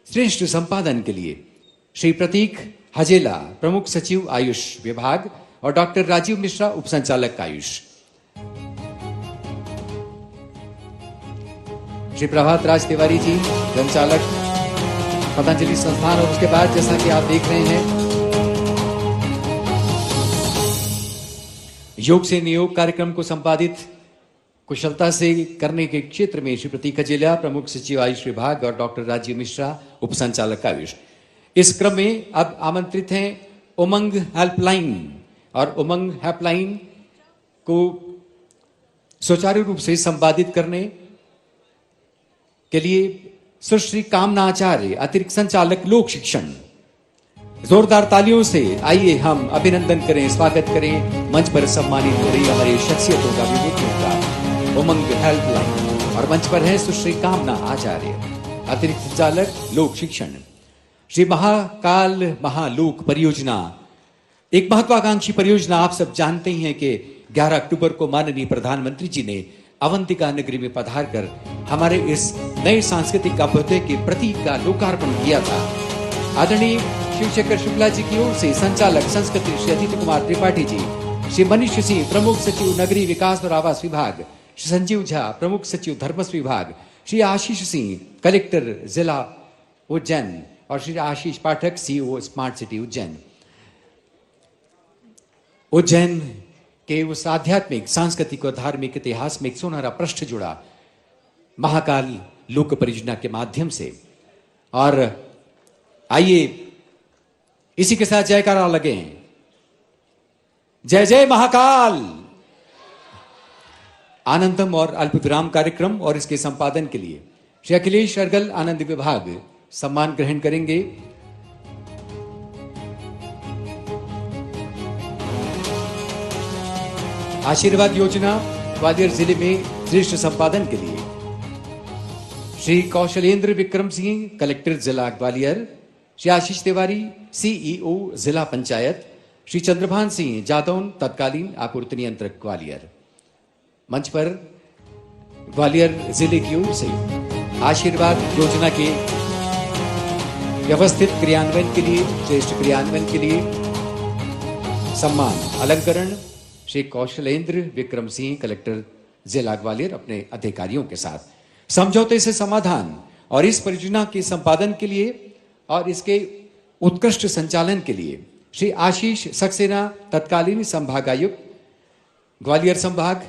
श्रेष्ठ संपादन के लिए श्री प्रतीक हजेला, प्रमुख सचिव आयुष विभाग, और डॉक्टर राजीव मिश्रा, उप संचालक आयुष। श्री प्रभात राज तिवारी जी, संचालक पतंजलि संस्थान, और उसके बाद जैसा कि आप देख रहे हैं योग से नियोग कार्यक्रम को संपादित कुशलता से करने के क्षेत्र में श्री प्रतीक हजेला, प्रमुख सचिव आयुष विभाग, और डॉक्टर राजीव मिश्रा, उप संचालक आयुष। इस क्रम में अब आमंत्रित हैं उमंग हेल्पलाइन, और उमंग हेल्पलाइन को सुचारू रूप से संपादित करने के लिए सुश्री कामना आचार्य, अतिरिक्त संचालक लोक शिक्षण। जोरदार तालियों से आइए हम अभिनंदन करें, स्वागत करें। मंच पर सम्मानित हो रही हमारी शख्सियतों का, विभूतियों का उमंग हेल्पलाइन, और मंच पर है सुश्री कामना आचार्य, अतिरिक्त संचालक लोक शिक्षण। श्री महाकाल महालोक परियोजना एक महत्वाकांक्षी परियोजना। आप सब जानते हैं कि 11 अक्टूबर को माननीय प्रधानमंत्री जी ने अवंतिका नगरी में पधार कर हमारे इस नए सांस्कृतिक अभ्युदय के प्रतीक का लोकार्पण किया था। आदरणीय शिवशेखर शुक्ला जी की ओर से संचालक संस्कृति श्री अदिति कुमार त्रिपाठी जी, श्री मनीष सिंह, प्रमुख सचिव नगरीय विकास और आवास विभाग, श्री संजीव झा, प्रमुख सचिव धर्मस्व विभाग, श्री आशीष सिंह, कलेक्टर जिला उज्जैन, और Shri Ashish Pathak, CEO smart city Ujjain. Ujjain के उस आध्यात्मिक, सांस्कृतिक और धार्मिक इतिहास में एक सुनहरा पृष्ठ जुड़ा महाकाल लोक परियोजना के माध्यम से। और आइए इसी के साथ जयकारा लगे, जय जय महाकाल। आनंदम और अल्पविराम कार्यक्रम और इसके संपादन के लिए श्री अखिलेश अर्गल, आनंद विभाग, सम्मान ग्रहण करेंगे। आशीर्वाद योजना ग्वालियर जिले में श्रेष्ठ संपादन के लिए श्री कौशलेंद्र विक्रम सिंह, कलेक्टर जिला ग्वालियर, श्री आशीष तिवारी, सीईओ जिला पंचायत, श्री चंद्रभान सिंह जादौन, तत्कालीन आपूर्ति नियंत्रक ग्वालियर। मंच पर ग्वालियर जिले की ओर से आशीर्वाद योजना के व्यवस्थित क्रियान्वयन के लिए, श्रेष्ठ क्रियान्वयन के लिए सम्मान अलंकरण श्री कौशलेंद्र विक्रम सिंह, कलेक्टर जिला ग्वालियर, अपने अधिकारियों के साथ समझौते से समाधान और इस परियोजना के संपादन के लिए और इसके उत्कृष्ट संचालन के लिए श्री आशीष सक्सेना, तत्कालीन संभागायुक्त ग्वालियर संभाग,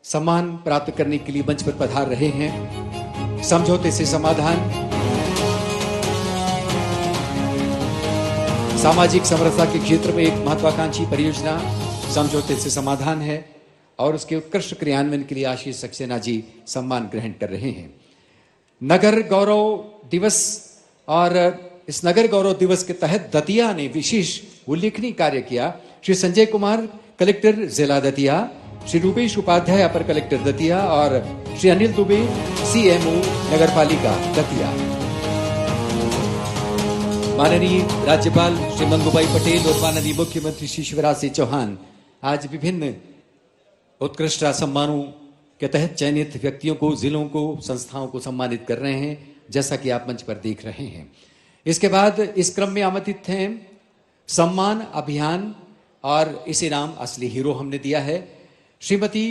सम्मान प्राप्त करने के लिए मंच पर पधार रहे हैं। समझौते से समाधान सामाजिक समरसता के क्षेत्र में एक महत्वाकांक्षी परियोजना समझौते से समाधान है और उसके उत्कृष्ट क्रियान्वयन के लिए आशीष सक्सेना जी सम्मान ग्रहण कर रहे हैं। नगर गौरव दिवस, और इस नगर गौरव दिवस के तहत दतिया ने विशेष उल्लेखनीय कार्य किया। श्री संजय कुमार, कलेक्टर जिला दतिया, श्री रूपेश उपाध्याय, अपर कलेक्टर दतिया, और श्री अनिल दुबे, सीएमओ नगरपालिका दतिया। माननीय राज्यपाल श्री मंगूभाई पटेल और माननीय मुख्यमंत्री श्री शिवराज सिंह चौहान आज विभिन्न उत्कृष्ट सम्मानों के तहत चयनित व्यक्तियों को, जिलों को, संस्थाओं को सम्मानित कर रहे हैं, जैसा कि आप मंच पर देख रहे हैं। इसके बाद इस क्रम में आमंत्रित हैं सम्मान अभियान, और इसे नाम असली हीरो हमने दिया है श्रीमती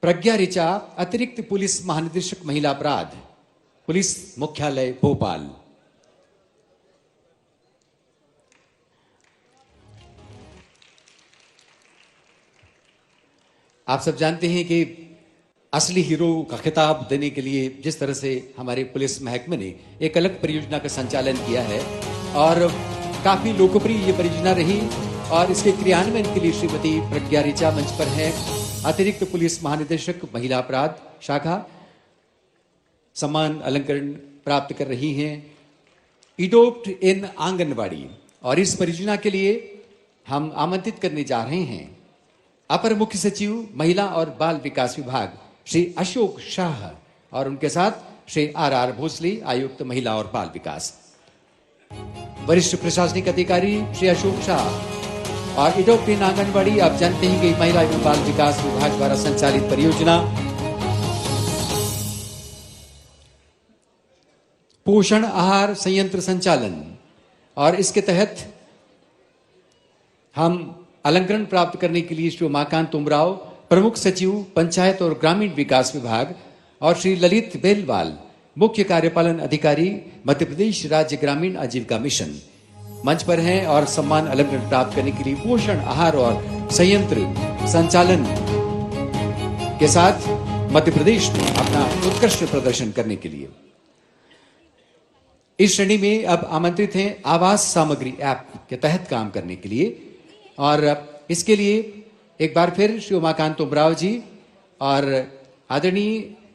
प्रज्ञा ऋचा, अतिरिक्त पुलिस महानिदेशक महिला अपराध, पुलिस मुख्यालय भोपाल। आप सब जानते हैं कि असली हीरो का खिताब देने के लिए जिस तरह से हमारे पुलिस महकमे ने एक अलग परियोजना का संचालन किया है और काफी लोकप्रिय ये परियोजना रही, और इसके क्रियान्वयन के लिए श्रीमती प्रज्ञा ऋचा मंच पर है, अतिरिक्त पुलिस महानिदेशक महिला अपराध शाखा, सम्मान अलंकरण प्राप्त कर रही हैं इडोप्ट इन आंगनवाड़ी। और इस परियोजना के लिए हम आमंत्रित करने जा रहे हैं अपर मुख्य सचिव महिला और बाल विकास विभाग श्री अशोक शाह, और उनके साथ श्री आर भोसले, आयुक्त महिला और बाल विकास, वरिष्ठ प्रशासनिक अधिकारी श्री अशोक शाह। और इडोप्ट इन आंगनवाड़ी आप जानते हैं कि महिला एवं बाल विकास विभाग द्वारा संचालित परियोजना पोषण आहार संयंत्र संचालन, और इसके तहत हम अलंकरण प्राप्त करने के लिए श्री उमाकांत उमराव, प्रमुख सचिव पंचायत और ग्रामीण विकास विभाग, और श्री ललित बेलवाल, मुख्य कार्यपालन अधिकारी मध्य प्रदेश राज्य ग्रामीण आजीविका मिशन मंच पर हैं और सम्मान अलंकरण प्राप्त करने के लिए पोषण आहार और संयंत्र संचालन के साथ मध्य प्रदेश में अपना उत्कृष्ट प्रदर्शन करने के लिए। इस श्रेणी में अब आमंत्रित हैं आवास सामग्री ऐप के तहत काम करने के लिए, और इसके लिए एक बार फिर श्री उमाकांत उमराव जी और आदरणीय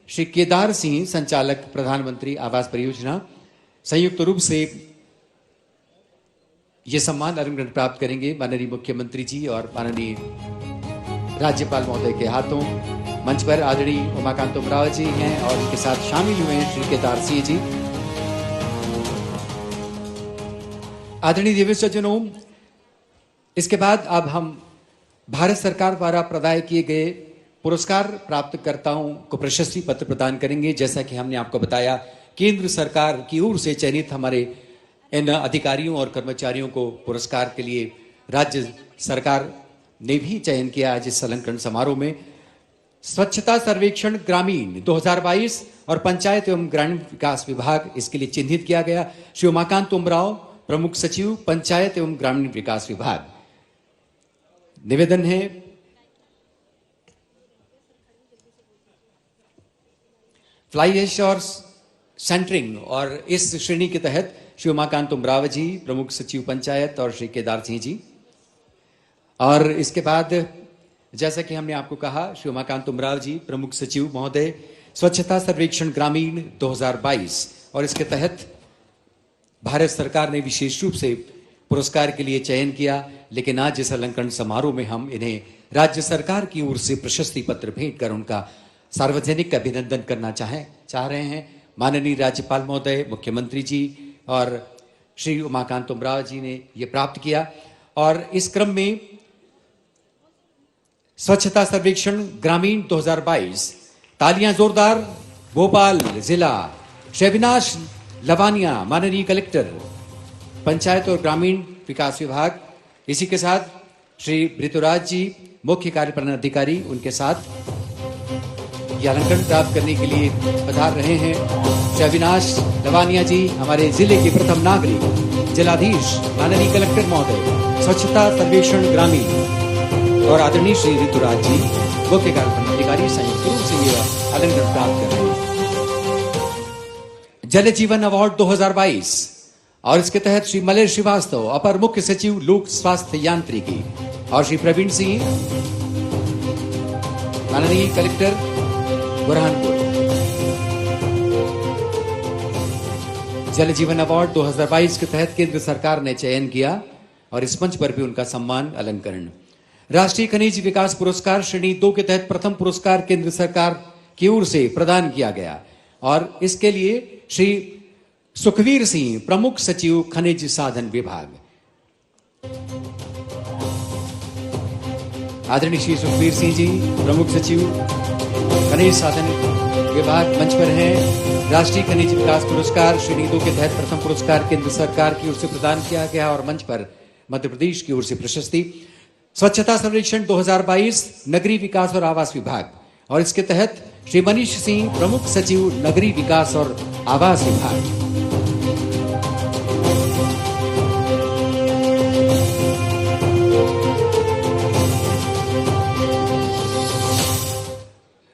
श्री केदार सिंह, संचालक प्रधानमंत्री आवास परियोजना, संयुक्त रूप से ये सम्मान अलंकरण प्राप्त करेंगे। माननीय मुख्यमंत्री जी और माननीय राज्यपाल महोदय के हाथों मंच पर आदरणीय उमाकांत उमराव जी हैं और उनके साथ शामिल हुए हैं श्री केदार सिंह जी। आदरणीय देवी सज्जनों, इसके बाद अब हम भारत सरकार द्वारा प्रदान किए गए पुरस्कार प्राप्तकर्ताओं को प्रशस्ति पत्र प्रदान करेंगे। जैसा कि हमने आपको बताया, केंद्र सरकार की ओर से चयनित हमारे इन अधिकारियों और कर्मचारियों को पुरस्कार के लिए राज्य सरकार ने भी चयन किया। आज इस अलंकरण समारोह में स्वच्छता सर्वेक्षण ग्रामीण 2022 और पंचायत एवं ग्रामीण विकास विभाग इसके लिए चिन्हित किया गया। श्री उमाकांत उमराव, प्रमुख सचिव पंचायत एवं ग्रामीण विकास विभाग। निवेदन है फ्लाई ऐश और सेंटरिंग, और इस श्रेणी के तहत श्री उमाकांत उमराव जी, प्रमुख सचिव पंचायत, और श्री केदार सिंह जी। और इसके बाद जैसा कि हमने आपको कहा, श्री उमाकांत उमराव जी, प्रमुख सचिव महोदय, स्वच्छता सर्वेक्षण ग्रामीण 2022, और इसके तहत भारत सरकार ने विशेष रूप से पुरस्कार के लिए चयन किया। लेकिन आज इस अलंकरण समारोह में हम इन्हें राज्य सरकार की ओर से प्रशस्ति पत्र भेंट कर उनका सार्वजनिक अभिनंदन करना चाह रहे हैं। माननीय राज्यपाल महोदय, मुख्यमंत्री जी और श्री उमाकांत उमराव जी ने यह प्राप्त किया। और इस क्रम में स्वच्छता सर्वेक्षण ग्रामीण 2022, तालियां जोरदार, भोपाल जिला, श्री अविनाश लवानिया, माननीय कलेक्टर पंचायत और ग्रामीण विकास विभाग, इसी के साथ श्री ऋतुराज जी, मुख्य कार्यपालन अधिकारी, उनके साथ ये अलंकरण प्राप्त करने के लिए पधार रहे हैं। श्री अविनाश लवानिया जी, हमारे जिले के प्रथम नागरिक, जिलाधीश, माननीय कलेक्टर महोदय, स्वच्छता सर्वेक्षण ग्रामीण, और आदरणीय श्री ऋतुराज जी, मुख्य कार्यपालन अधिकारी, संयुक्त रूप से ये अलंकरण प्राप्त कर रहे हैं। जल जीवन अवार्ड 2022, और इसके तहत श्री मलय श्रीवास्तव, अपर मुख्य सचिव लोक स्वास्थ्य यांत्रिकी, और श्री प्रवीण सिंह, माननीय कलेक्टर बुरहानपुर। जल जीवन अवार्ड 2022 के तहत केंद्र सरकार ने चयन किया और इस मंच पर भी उनका सम्मान अलंकरण। राष्ट्रीय खनिज विकास पुरस्कार श्रेणी 2 के तहत प्रथम पुरस्कार केंद्र सरकार की ओर से प्रदान किया गया और इसके लिए श्री सुखवीर सिंह, प्रमुख सचिव खनिज साधन विभाग। आदरणीय श्री सुखवीर सिंह जी, प्रमुख सचिव खनिज साधन विभाग मंच पर हैं। राष्ट्रीय खनिज विकास पुरस्कार श्रेणी 2 के तहत प्रथम पुरस्कार केंद्र सरकार की ओर से प्रदान किया गया और मंच पर मध्य प्रदेश की ओर से प्रशस्ति। स्वच्छता सर्वेक्षण 2022 नगरीय विकास और आवास विभाग, और इसके तहत श्री मनीष सिंह, प्रमुख सचिव नगरीय विकास और आवास विभाग।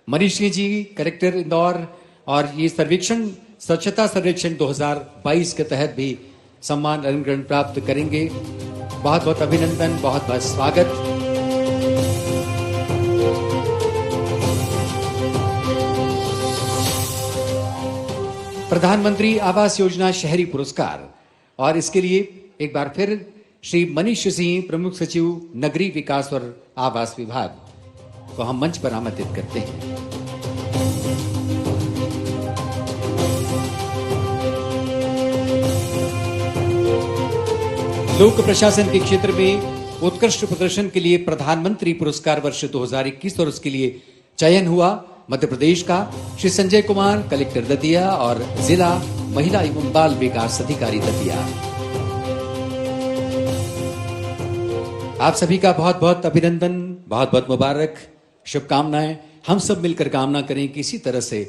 मनीष सिंह जी, कलेक्टर इंदौर, और ये सर्वेक्षण स्वच्छता सर्वेक्षण 2022 के तहत भी सम्मान अलंकरण प्राप्त करेंगे। बहुत बहुत अभिनंदन, बहुत बहुत स्वागत। प्रधानमंत्री आवास योजना शहरी पुरस्कार, और इसके लिए एक बार फिर श्री मनीष सिंह, प्रमुख सचिव नगरीय विकास और आवास विभाग को हम मंच पर आमंत्रित करते हैं। लोक प्रशासन के क्षेत्र में उत्कृष्ट प्रदर्शन के लिए प्रधानमंत्री पुरस्कार वर्ष 2021 और उसके लिए चयन हुआ मध्य प्रदेश का श्री संजय कुमार, कलेक्टर दतिया, और जिला महिला एवं बाल विकास अधिकारी दतिया। आप सभी का बहुत बहुत अभिनंदन, बहुत बहुत मुबारक, शुभकामनाएं। हम सब मिलकर कामना करें कि इसी तरह से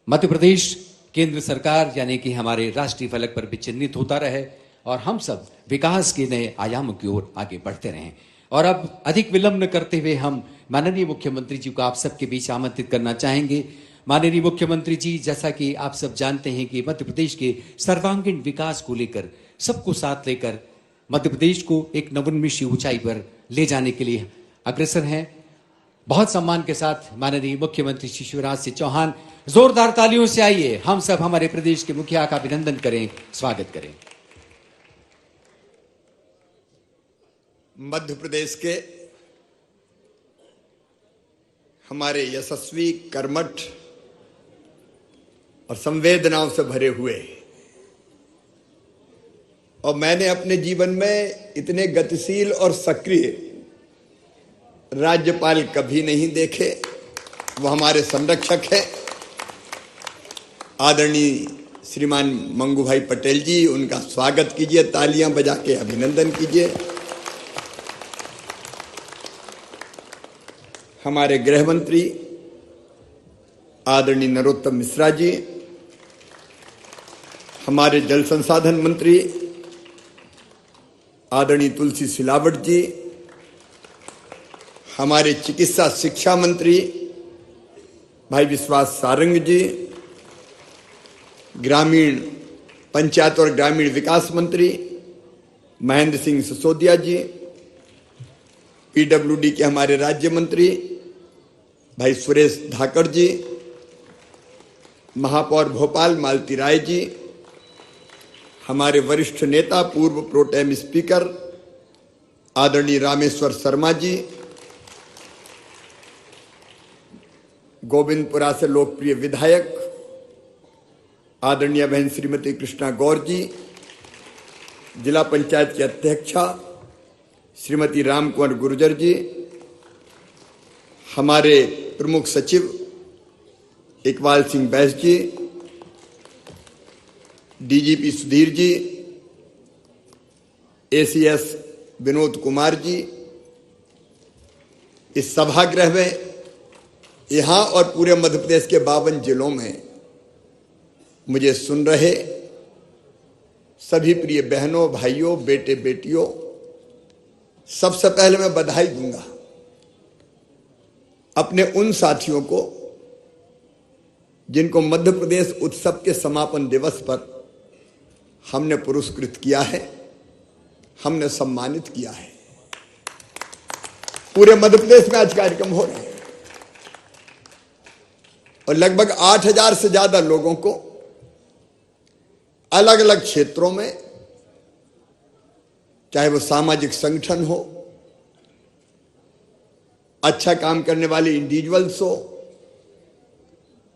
मध्य प्रदेश केंद्र सरकार यानी कि हमारे राष्ट्रीय फलक पर भी चिन्हित होता रहे और हम सब विकास के नए आयामों की ओर आगे बढ़ते रहें। और अब अधिक विलंब न करते हुए हम माननीय मुख्यमंत्री जी को आप सबके बीच आमंत्रित करना चाहेंगे। माननीय मुख्यमंत्री जी, जैसा कि आप सब जानते हैं कि मध्य प्रदेश के सर्वांगीण विकास को लेकर, सबको साथ लेकर मध्य प्रदेश को एक नवोन्मेषी ऊंचाई पर ले जाने के लिए अग्रसर हैं। बहुत सम्मान के साथ माननीय मुख्यमंत्री श्री शिवराज सिंह चौहान, जोरदार तालियों से आइए हम सब हमारे प्रदेश के मुखिया का अभिनंदन करें, स्वागत करें। मध्य प्रदेश के हमारे यशस्वी, कर्मठ और संवेदनाओं से भरे हुए, और मैंने अपने जीवन में इतने गतिशील और सक्रिय राज्यपाल कभी नहीं देखे। वो हमारे संरक्षक है आदरणीय श्रीमान मंगू भाई पटेल जी। उनका स्वागत कीजिए, तालियां बजा के अभिनंदन कीजिए। हमारे गृह मंत्री आदरणीय नरोत्तम मिश्रा जी, हमारे जल संसाधन मंत्री आदरणीय तुलसी सिलावट जी, हमारे चिकित्सा शिक्षा मंत्री भाई विश्वास सारंग जी, ग्रामीण पंचायत और ग्रामीण विकास मंत्री महेंद्र सिंह सिसोदिया जी, पीडब्ल्यूडी के हमारे राज्य मंत्री भाई सुरेश धाकड़ जी, महापौर भोपाल मालती राय जी, हमारे वरिष्ठ नेता पूर्व प्रोटेम स्पीकर आदरणीय रामेश्वर शर्मा जी, गोविंदपुरा से लोकप्रिय विधायक आदरणीय बहन श्रीमती कृष्णा गौर जी, जिला पंचायत की अध्यक्षा श्रीमती राम कुंवर गुर्जर जी, हमारे प्रमुख सचिव इकबाल सिंह बैस जी, डीजीपी सुधीर जी, एसीएस विनोद कुमार जी, इस सभागृह में यहाँ और पूरे मध्य प्रदेश के 52 जिलों में मुझे सुन रहे सभी प्रिय बहनों, भाइयों, बेटे बेटियों, सबसे पहले मैं बधाई दूंगा अपने उन साथियों को जिनको मध्य प्रदेश उत्सव के समापन दिवस पर हमने पुरस्कृत किया है, हमने सम्मानित किया है। पूरे मध्य प्रदेश में आज कार्यक्रम हो रहे हैं और लगभग 8,000 से ज्यादा लोगों को अलग अलग क्षेत्रों में, चाहे वो सामाजिक संगठन हो, अच्छा काम करने वाले इंडिविजुअल्स हो,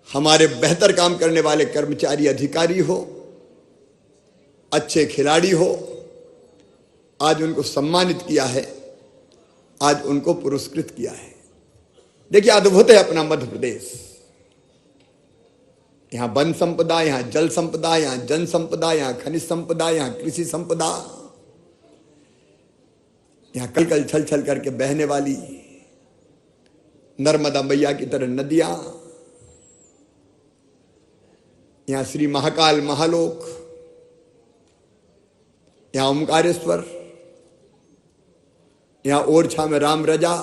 हमारे बेहतर काम करने वाले कर्मचारी अधिकारी हो, अच्छे खिलाड़ी हो, आज उनको सम्मानित किया है, आज उनको पुरस्कृत किया है। देखिए, अद्भुत है अपना मध्य प्रदेश। यहां वन संपदा, यहां जल संपदा, यहां जन संपदा, यहां खनिज संपदा, यहां कृषि संपदा, यहां कल कल छल छल करके बहने वाली नर्मदा मैया की तरह नदियां, यहां श्री महाकाल महालोक, यहां ओमकारेश्वर, यहां ओरछा में राम रजा,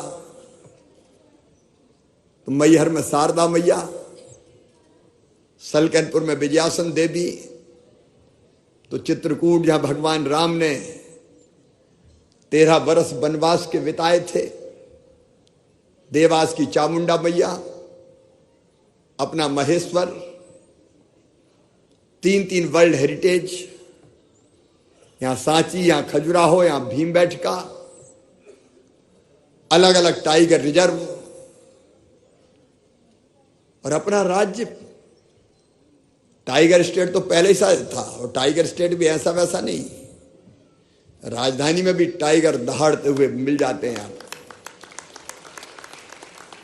तो मैहर में शारदा मैया, सलकनपुर में विजयासन देवी, तो चित्रकूट जहां भगवान राम ने 13 वर्ष वनवास के बिताए थे, देवास की चामुंडा मैया, अपना महेश्वर, 3 वर्ल्ड हेरिटेज, यहां सांची, यहां खजुराहो, यहां भीमबेटका, अलग अलग टाइगर रिजर्व, और अपना राज्य टाइगर स्टेट तो पहले ही शायद था, और टाइगर स्टेट भी ऐसा वैसा नहीं, राजधानी में भी टाइगर दहाड़ते हुए मिल जाते हैं आप,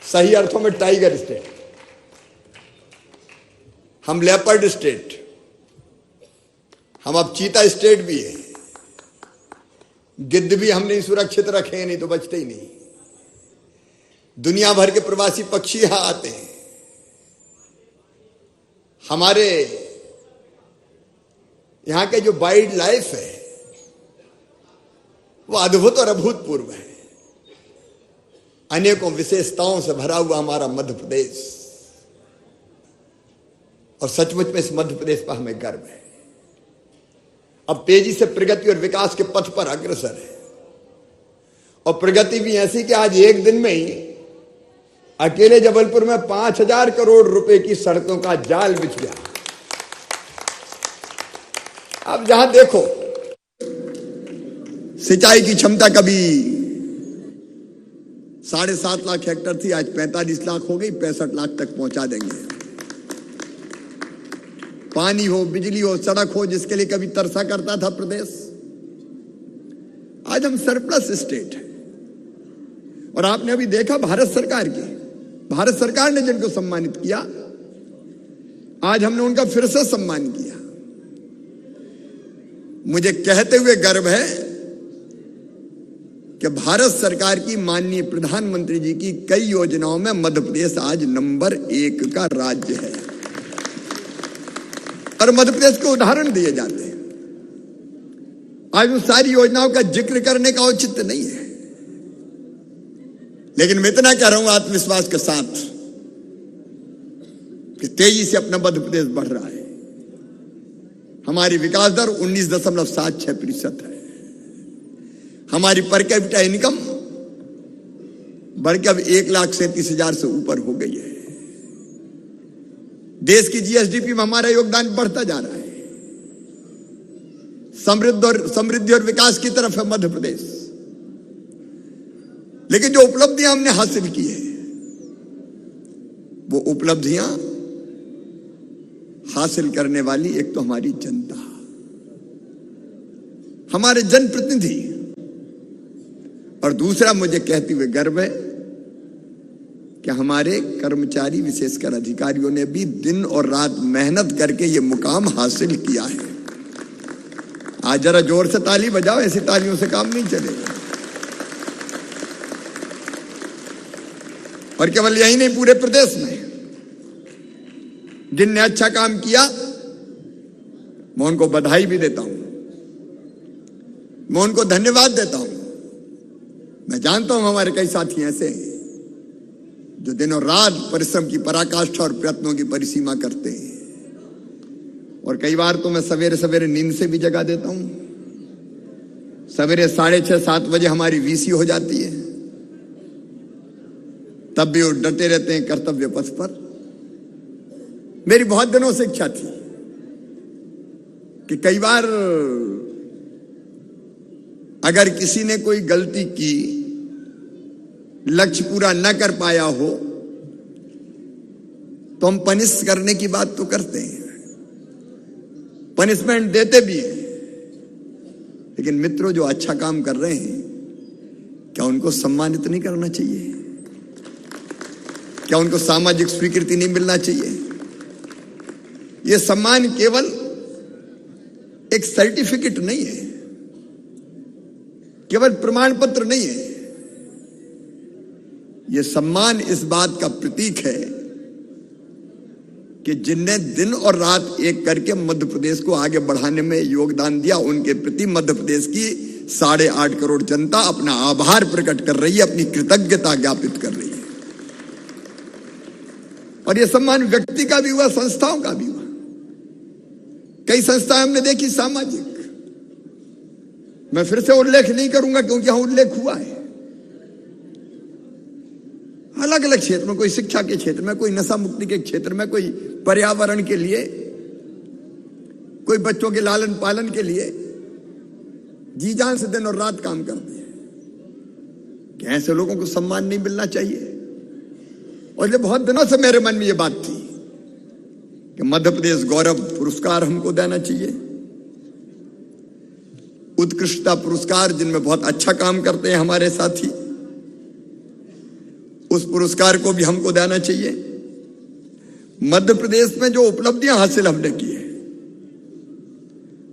सही अर्थों में टाइगर स्टेट। हम लेपर्ड स्टेट, हम अब चीता स्टेट भी है। गिद्ध भी हमने सुरक्षित रखे हैं, नहीं तो बचते ही नहीं। दुनिया भर के प्रवासी पक्षी यहां आते हैं। हमारे यहां के जो वाइल्ड लाइफ है वो अद्भुत और अभूतपूर्व है। अनेकों विशेषताओं से भरा हुआ हमारा मध्य प्रदेश, और सचमुच में इस मध्य प्रदेश पर हमें गर्व है। अब तेजी से प्रगति और विकास के पथ पर अग्रसर है, और प्रगति भी ऐसी कि आज एक दिन में ही अकेले जबलपुर में 5,000 करोड़ रुपए की सड़कों का जाल बिछ गया। अब जहां देखो, सिंचाई की क्षमता कभी 7.5 लाख हेक्टेयर थी, आज 45 लाख हो गई, 65 लाख तक पहुंचा देंगे। पानी हो, बिजली हो, सड़क हो, जिसके लिए कभी तरसा करता था प्रदेश, आज हम सरप्लस स्टेट है। और आपने अभी देखा भारत सरकार ने जिनको सम्मानित किया, आज हमने उनका फिर से सम्मान किया। मुझे कहते हुए गर्व है कि भारत सरकार की माननीय प्रधानमंत्री जी की कई योजनाओं में मध्य प्रदेश आज नंबर 1 का राज्य है, और मध्य प्रदेश के उदाहरण दिए जाते हैं। आज उन सारी योजनाओं का जिक्र करने का औचित्य नहीं है, लेकिन मैं इतना कह रहा हूं आत्मविश्वास के साथ कि तेजी से अपना मध्य प्रदेश बढ़ रहा है। हमारी विकास दर 19.76% है। हमारी पर कैपिटा इनकम बढ़कर अब 1,37,000 से ऊपर हो गई है। देश की जीएसडीपी में हमारा योगदान बढ़ता जा रहा है। समृद्धि और विकास की तरफ है मध्य प्रदेश। लेकिन जो उपलब्धियां हमने हासिल की है, वो उपलब्धियां हासिल करने वाली एक तो हमारी जनता, हमारे जनप्रतिनिधि, और दूसरा मुझे कहते हुए गर्व है कि हमारे कर्मचारी, विशेषकर अधिकारियों ने भी दिन और रात मेहनत करके ये मुकाम हासिल किया है। आज जरा जोर से ताली बजाओ, ऐसी तालियों से काम नहीं चलेगा। और केवल यही नहीं, पूरे प्रदेश में जिनने अच्छा काम किया, मैं उनको बधाई भी देता हूं, मैं उनको धन्यवाद देता हूं। मैं जानता हूं हमारे कई साथी ऐसे हैं जो दिन और रात परिश्रम की पराकाष्ठा और प्रयत्नों की परिसीमा करते हैं। और कई बार तो मैं सवेरे सवेरे नींद से भी जगा देता हूं। सवेरे 6:30-7 बजे हमारी वीसी हो जाती है, तब भी वो डटे रहते हैं कर्तव्य पथ पर। मेरी बहुत दिनों से इच्छा थी कि कई बार अगर किसी ने कोई गलती की, लक्ष्य पूरा न कर पाया हो, तो हम पनिश करने की बात तो करते हैं, पनिशमेंट देते भी हैं, लेकिन मित्रों जो अच्छा काम कर रहे हैं, क्या उनको सम्मानित नहीं करना चाहिए? क्या उनको सामाजिक स्वीकृति नहीं मिलना चाहिए? यह सम्मान केवल एक सर्टिफिकेट नहीं है, केवल प्रमाण पत्र नहीं है। यह सम्मान इस बात का प्रतीक है कि जिनने दिन और रात एक करके मध्य प्रदेश को आगे बढ़ाने में योगदान दिया, उनके प्रति मध्य प्रदेश की 8.5 करोड़ जनता अपना आभार प्रकट कर रही है, अपनी कृतज्ञता ज्ञापित कर रही है। और यह सम्मान व्यक्ति का भी हुआ, संस्थाओं का भी हुआ। कई संस्थाएं हमने देखी सामाजिक, मैं फिर से उल्लेख नहीं करूंगा क्योंकि यहां उल्लेख हुआ है। अलग अलग क्षेत्र में, कोई शिक्षा के क्षेत्र में, कोई नशा मुक्ति के क्षेत्र में, कोई पर्यावरण के लिए, कोई बच्चों के लालन पालन के लिए जी जान से दिन और रात काम करते हैं। क्या ऐसे लोगों को सम्मान नहीं मिलना चाहिए? और ये बहुत दिनों से मेरे मन में ये बात थी कि मध्य प्रदेश गौरव पुरस्कार हमको देना चाहिए, उत्कृष्टता पुरस्कार, जिनमें बहुत अच्छा काम करते हैं हमारे साथी, उस पुरस्कार को भी हमको देना चाहिए। मध्य प्रदेश में जो उपलब्धियां हासिल हमने की है,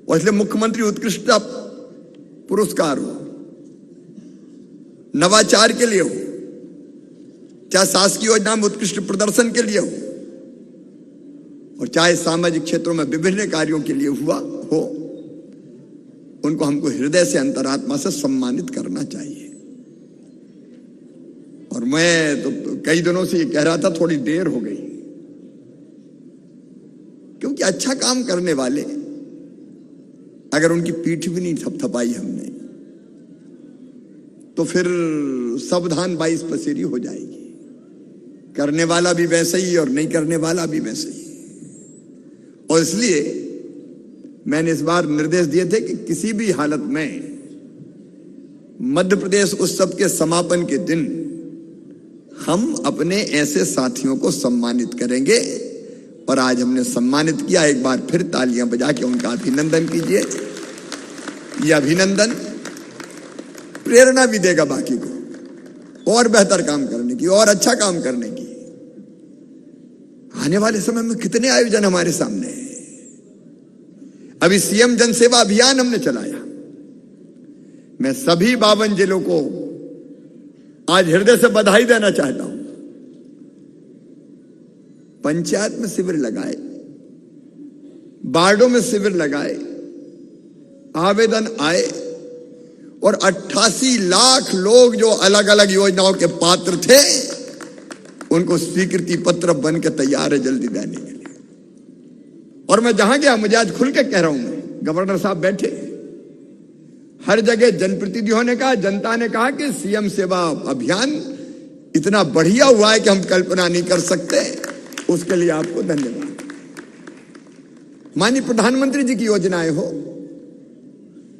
और इसलिए मुख्यमंत्री उत्कृष्टता पुरस्कार हो, नवाचार के लिए हो, चाहे शासकीय योजना में उत्कृष्ट प्रदर्शन के लिए हो, और चाहे सामाजिक क्षेत्रों में विभिन्न कार्यों के लिए हुआ हो, उनको हमको हृदय से, अंतरात्मा से सम्मानित करना चाहिए। और मैं तो कई दिनों से ये कह रहा था, थोड़ी देर हो गई, क्योंकि अच्छा काम करने वाले अगर उनकी पीठ भी नहीं थपथपाई हमने, तो फिर सावधान 22 पसेरी हो जाएगी। करने वाला भी वैसे ही और नहीं करने वाला भी वैसे ही। और इसलिए मैंने इस बार निर्देश दिए थे कि किसी भी हालत में मध्य प्रदेश उत्सव के समापन के दिन हम अपने ऐसे साथियों को सम्मानित करेंगे। और आज हमने सम्मानित किया। एक बार फिर तालियां बजा के उनका अभिनंदन कीजिए। यह अभिनंदन प्रेरणा भी देगा बाकी को और बेहतर काम करने की और अच्छा काम करने की। आने वाले समय में कितने आयोजन हमारे सामने हैं। अभी सीएम जनसेवा अभियान हमने चलाया। मैं सभी 52 जिलों को आज हृदय से बधाई देना चाहता हूं। पंचायत में शिविर लगाए, वार्डों में शिविर लगाए, आवेदन आए और 88 लाख लोग जो अलग अलग योजनाओं के पात्र थे उनको स्वीकृति पत्र बन के तैयार है जल्दी देने के लिए। और मैं जहां गया, मुझे आज खुल के कह रहा हूं, गवर्नर साहब बैठे, हर जगह जनप्रतिनिधियों ने कहा, जनता ने कहा कि सीएम सेवा अभियान इतना बढ़िया हुआ है कि हम कल्पना नहीं कर सकते। उसके लिए आपको धन्यवाद। माननीय प्रधानमंत्री जी की योजनाएं हो,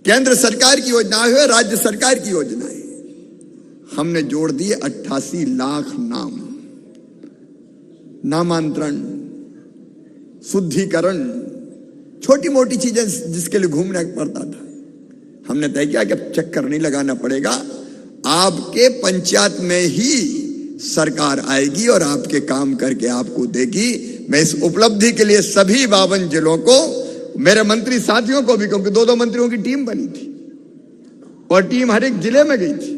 केंद्र सरकार की योजनाएं हो, राज्य सरकार की योजनाएं, हमने जोड़ दिए 88 लाख नाम। नामांतरण, शुद्धिकरण, छोटी मोटी चीजें जिसके लिए घूमना पड़ता था, हमने तय किया कि अब चक्कर नहीं लगाना पड़ेगा। आपके पंचायत में ही सरकार आएगी और आपके काम करके आपको देगी। मैं इस उपलब्धि के लिए सभी 52 जिलों को, मेरे मंत्री साथियों को भी, क्योंकि 2-2 मंत्रियों की टीम बनी थी और टीम हर एक जिले में गई थी,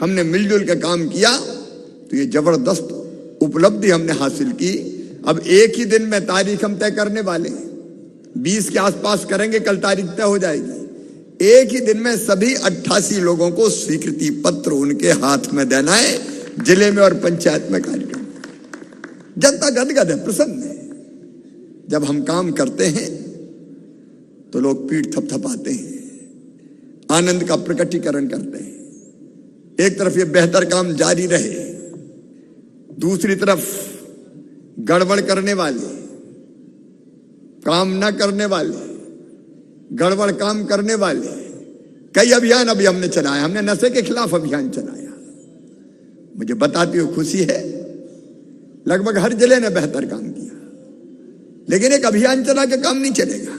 हमने मिलजुल के काम किया तो ये जबरदस्त उपलब्धि हमने हासिल की। अब एक ही दिन में तारीख हम तय करने वाले हैं, 20 के आसपास करेंगे, कल तारीख तय हो जाएगी। एक ही दिन में सभी 88 लोगों को स्वीकृति पत्र उनके हाथ में देना है, जिले में और पंचायत में कार्यक्रम। जनता गदगद है, प्रसन्न है। जब हम काम करते हैं तो लोग पीठ थपथपाते हैं, आनंद का प्रकटीकरण करते हैं। एक तरफ ये बेहतर काम जारी रहे, दूसरी तरफ गड़बड़ करने वाले, काम ना करने वाले, गड़बड़ काम करने वाले कई अभियान अभी हमने चलाया। हमने नशे के खिलाफ अभियान चलाया। मुझे बताते हुए खुशी है, लगभग हर जिले ने बेहतर काम किया, लेकिन एक अभियान चला के काम नहीं चलेगा।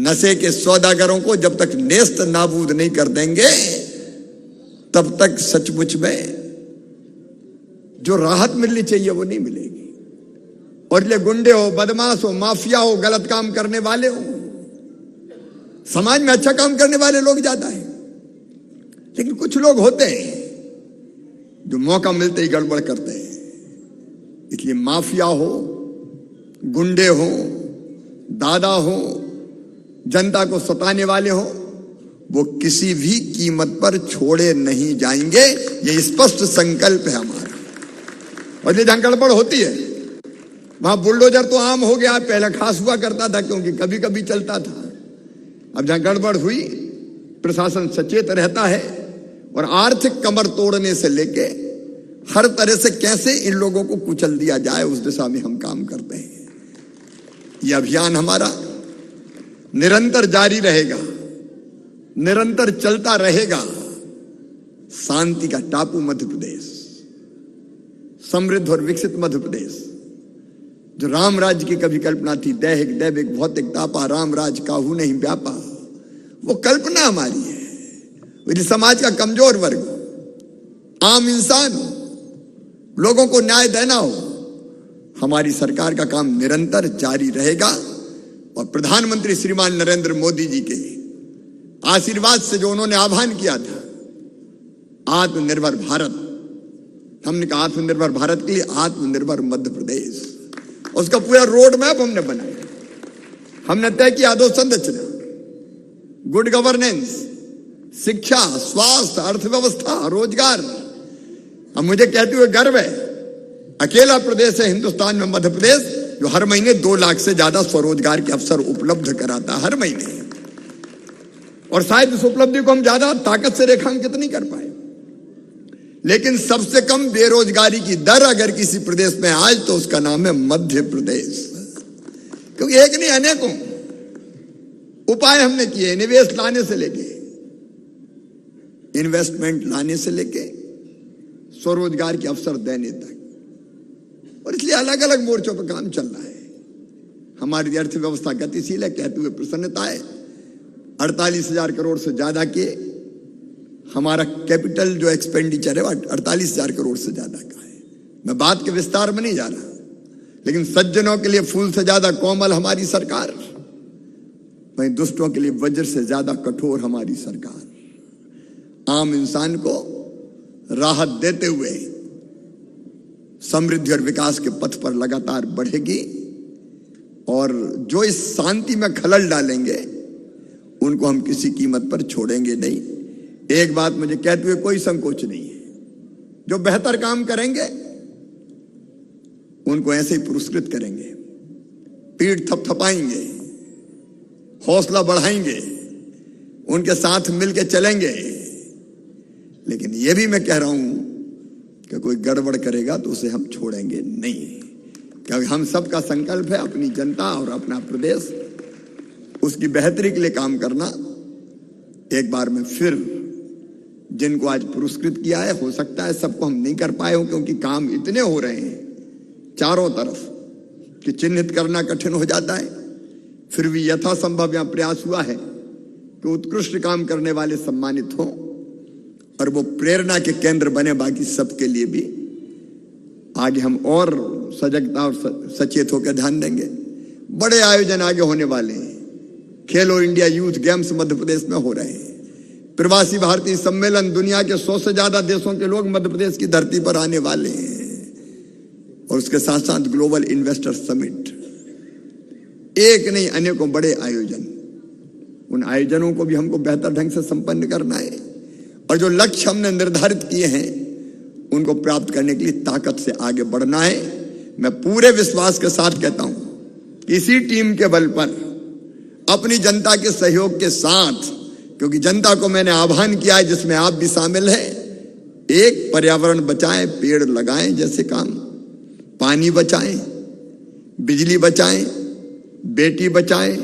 नशे के सौदागरों को जब तक नेस्त नाबूद नहीं कर देंगे तब तक सचमुच में जो राहत मिलनी चाहिए वो नहीं मिलेगी। और इसलिए गुंडे हो, बदमाश हो, माफिया हो, गलत काम करने वाले हो, समाज में अच्छा काम करने वाले लोग ज्यादा हैं, लेकिन कुछ लोग होते हैं जो मौका मिलते ही गड़बड़ करते हैं। इसलिए माफिया हो, गुंडे हो, दादा हो, जनता को सताने वाले हो, वो किसी भी कीमत पर छोड़े नहीं जाएंगे। ये स्पष्ट संकल्प है हमारा। और ये जहां गड़बड़ होती है वहां बुलडोजर तो आम हो गया, पहले खास हुआ करता था क्योंकि कभी कभी चलता था। अब जहां गड़बड़ हुई प्रशासन सचेत रहता है और आर्थिक कमर तोड़ने से लेके हर तरह से कैसे इन लोगों को कुचल दिया जाए उस दिशा में हम काम करते हैं। यह अभियान हमारा निरंतर जारी रहेगा, निरंतर चलता रहेगा। शांति का टापू मध्य प्रदेश, समृद्ध और विकसित मध्य प्रदेश, जो राम राज्य की कभी कल्पना थी, दैहिक दैविक भौतिक तापा राम राज्य काहू नहीं व्यापा, वो कल्पना हमारी है। यदि समाज का कमजोर वर्ग, आम इंसान हो, लोगों को न्याय देना हो, हमारी सरकार का काम निरंतर जारी रहेगा। और प्रधानमंत्री श्रीमान नरेंद्र मोदी जी के आशीर्वाद से जो उन्होंने आह्वान किया था आत्मनिर्भर भारत, हमने कहा आत्मनिर्भर भारत के लिए आत्मनिर्भर मध्य प्रदेश, उसका पूरा रोड मैप हमने बनाया। हमने तय किया अधोसंरचना, गुड गवर्नेंस, शिक्षा, स्वास्थ्य, अर्थव्यवस्था, रोजगार। अब मुझे कहते हुए गर्व है, अकेला प्रदेश है हिंदुस्तान में मध्य प्रदेश जो हर महीने 2 लाख से ज्यादा स्वरोजगार के अवसर उपलब्ध कराता है हर महीने। और शायद इस उपलब्धि को हम ज्यादा ताकत से रेखांकित नहीं कर पाए, लेकिन सबसे कम बेरोजगारी की दर अगर किसी प्रदेश में आज तो उसका नाम है मध्य प्रदेश। क्योंकि एक नहीं अनेकों उपाय हमने किए, निवेश लाने से लेके, इन्वेस्टमेंट लाने से लेके स्वरोजगार के अवसर देने तक। और इसलिए अलग अलग मोर्चों पर काम चल रहा है। हमारी अर्थव्यवस्था गतिशील है, कहते हुए प्रसन्नता है। 48,000 करोड़ से ज्यादा के हमारा कैपिटल जो एक्सपेंडिचर है 48,000 करोड़ से ज्यादा का है। मैं बात के विस्तार में नहीं जा रहा, लेकिन सज्जनों के लिए फूल से ज्यादा कोमल हमारी सरकार, वहीं दुष्टों के लिए वज्र से ज्यादा कठोर हमारी सरकार। आम इंसान को राहत देते हुए समृद्धि और विकास के पथ पर लगातार बढ़ेगी। और जो इस शांति में खलल डालेंगे उनको हम किसी कीमत पर छोड़ेंगे नहीं। एक बात मुझे कहते हुए कोई संकोच नहीं है, जो बेहतर काम करेंगे उनको ऐसे ही पुरस्कृत करेंगे, पीठ थपथपाएंगे, हौसला बढ़ाएंगे, उनके साथ मिलकर चलेंगे। लेकिन यह भी मैं कह रहा हूं कि कोई गड़बड़ करेगा तो उसे हम छोड़ेंगे नहीं, क्योंकि हम सबका संकल्प है अपनी जनता और अपना प्रदेश, उसकी बेहतरी के लिए काम करना। एक बार में फिर जिनको आज पुरस्कृत किया है, हो सकता है सबको हम नहीं कर पाए हो क्योंकि काम इतने हो रहे हैं चारों तरफ कि चिन्हित करना कठिन हो जाता है। फिर भी यथासंभव यहां प्रयास हुआ है कि उत्कृष्ट काम करने वाले सम्मानित हों और वो प्रेरणा के केंद्र बने बाकी सबके लिए भी। आगे हम और सजगता और सचेत होकर ध्यान देंगे। बड़े आयोजन आगे होने वाले हैं। खेलो India youth games Madhya Pradesh में हो रहे हैं। प्रवासी भारतीय सम्मेलन, दुनिया के 100 से ज्यादा देशों के लोग मध्य प्रदेश की धरती पर आने वाले हैं। और उसके साथ साथ ग्लोबल इन्वेस्टर समिट, एक नहीं अनेकों बड़े आयोजन। उन आयोजनों को भी हमको बेहतर ढंग से संपन्न करना है और जो लक्ष्य हमने निर्धारित किए हैं उनको प्राप्त करने के लिए ताकत से आगे बढ़ना है। मैं पूरे विश्वास के साथ कहता हूं इसी टीम के बल पर, अपनी जनता के सहयोग के साथ, क्योंकि जनता को मैंने आह्वान किया है जिसमें आप भी शामिल हैं, एक पर्यावरण बचाएं, पेड़ लगाएं जैसे काम, पानी बचाएं, बिजली बचाएं, बेटी बचाएं,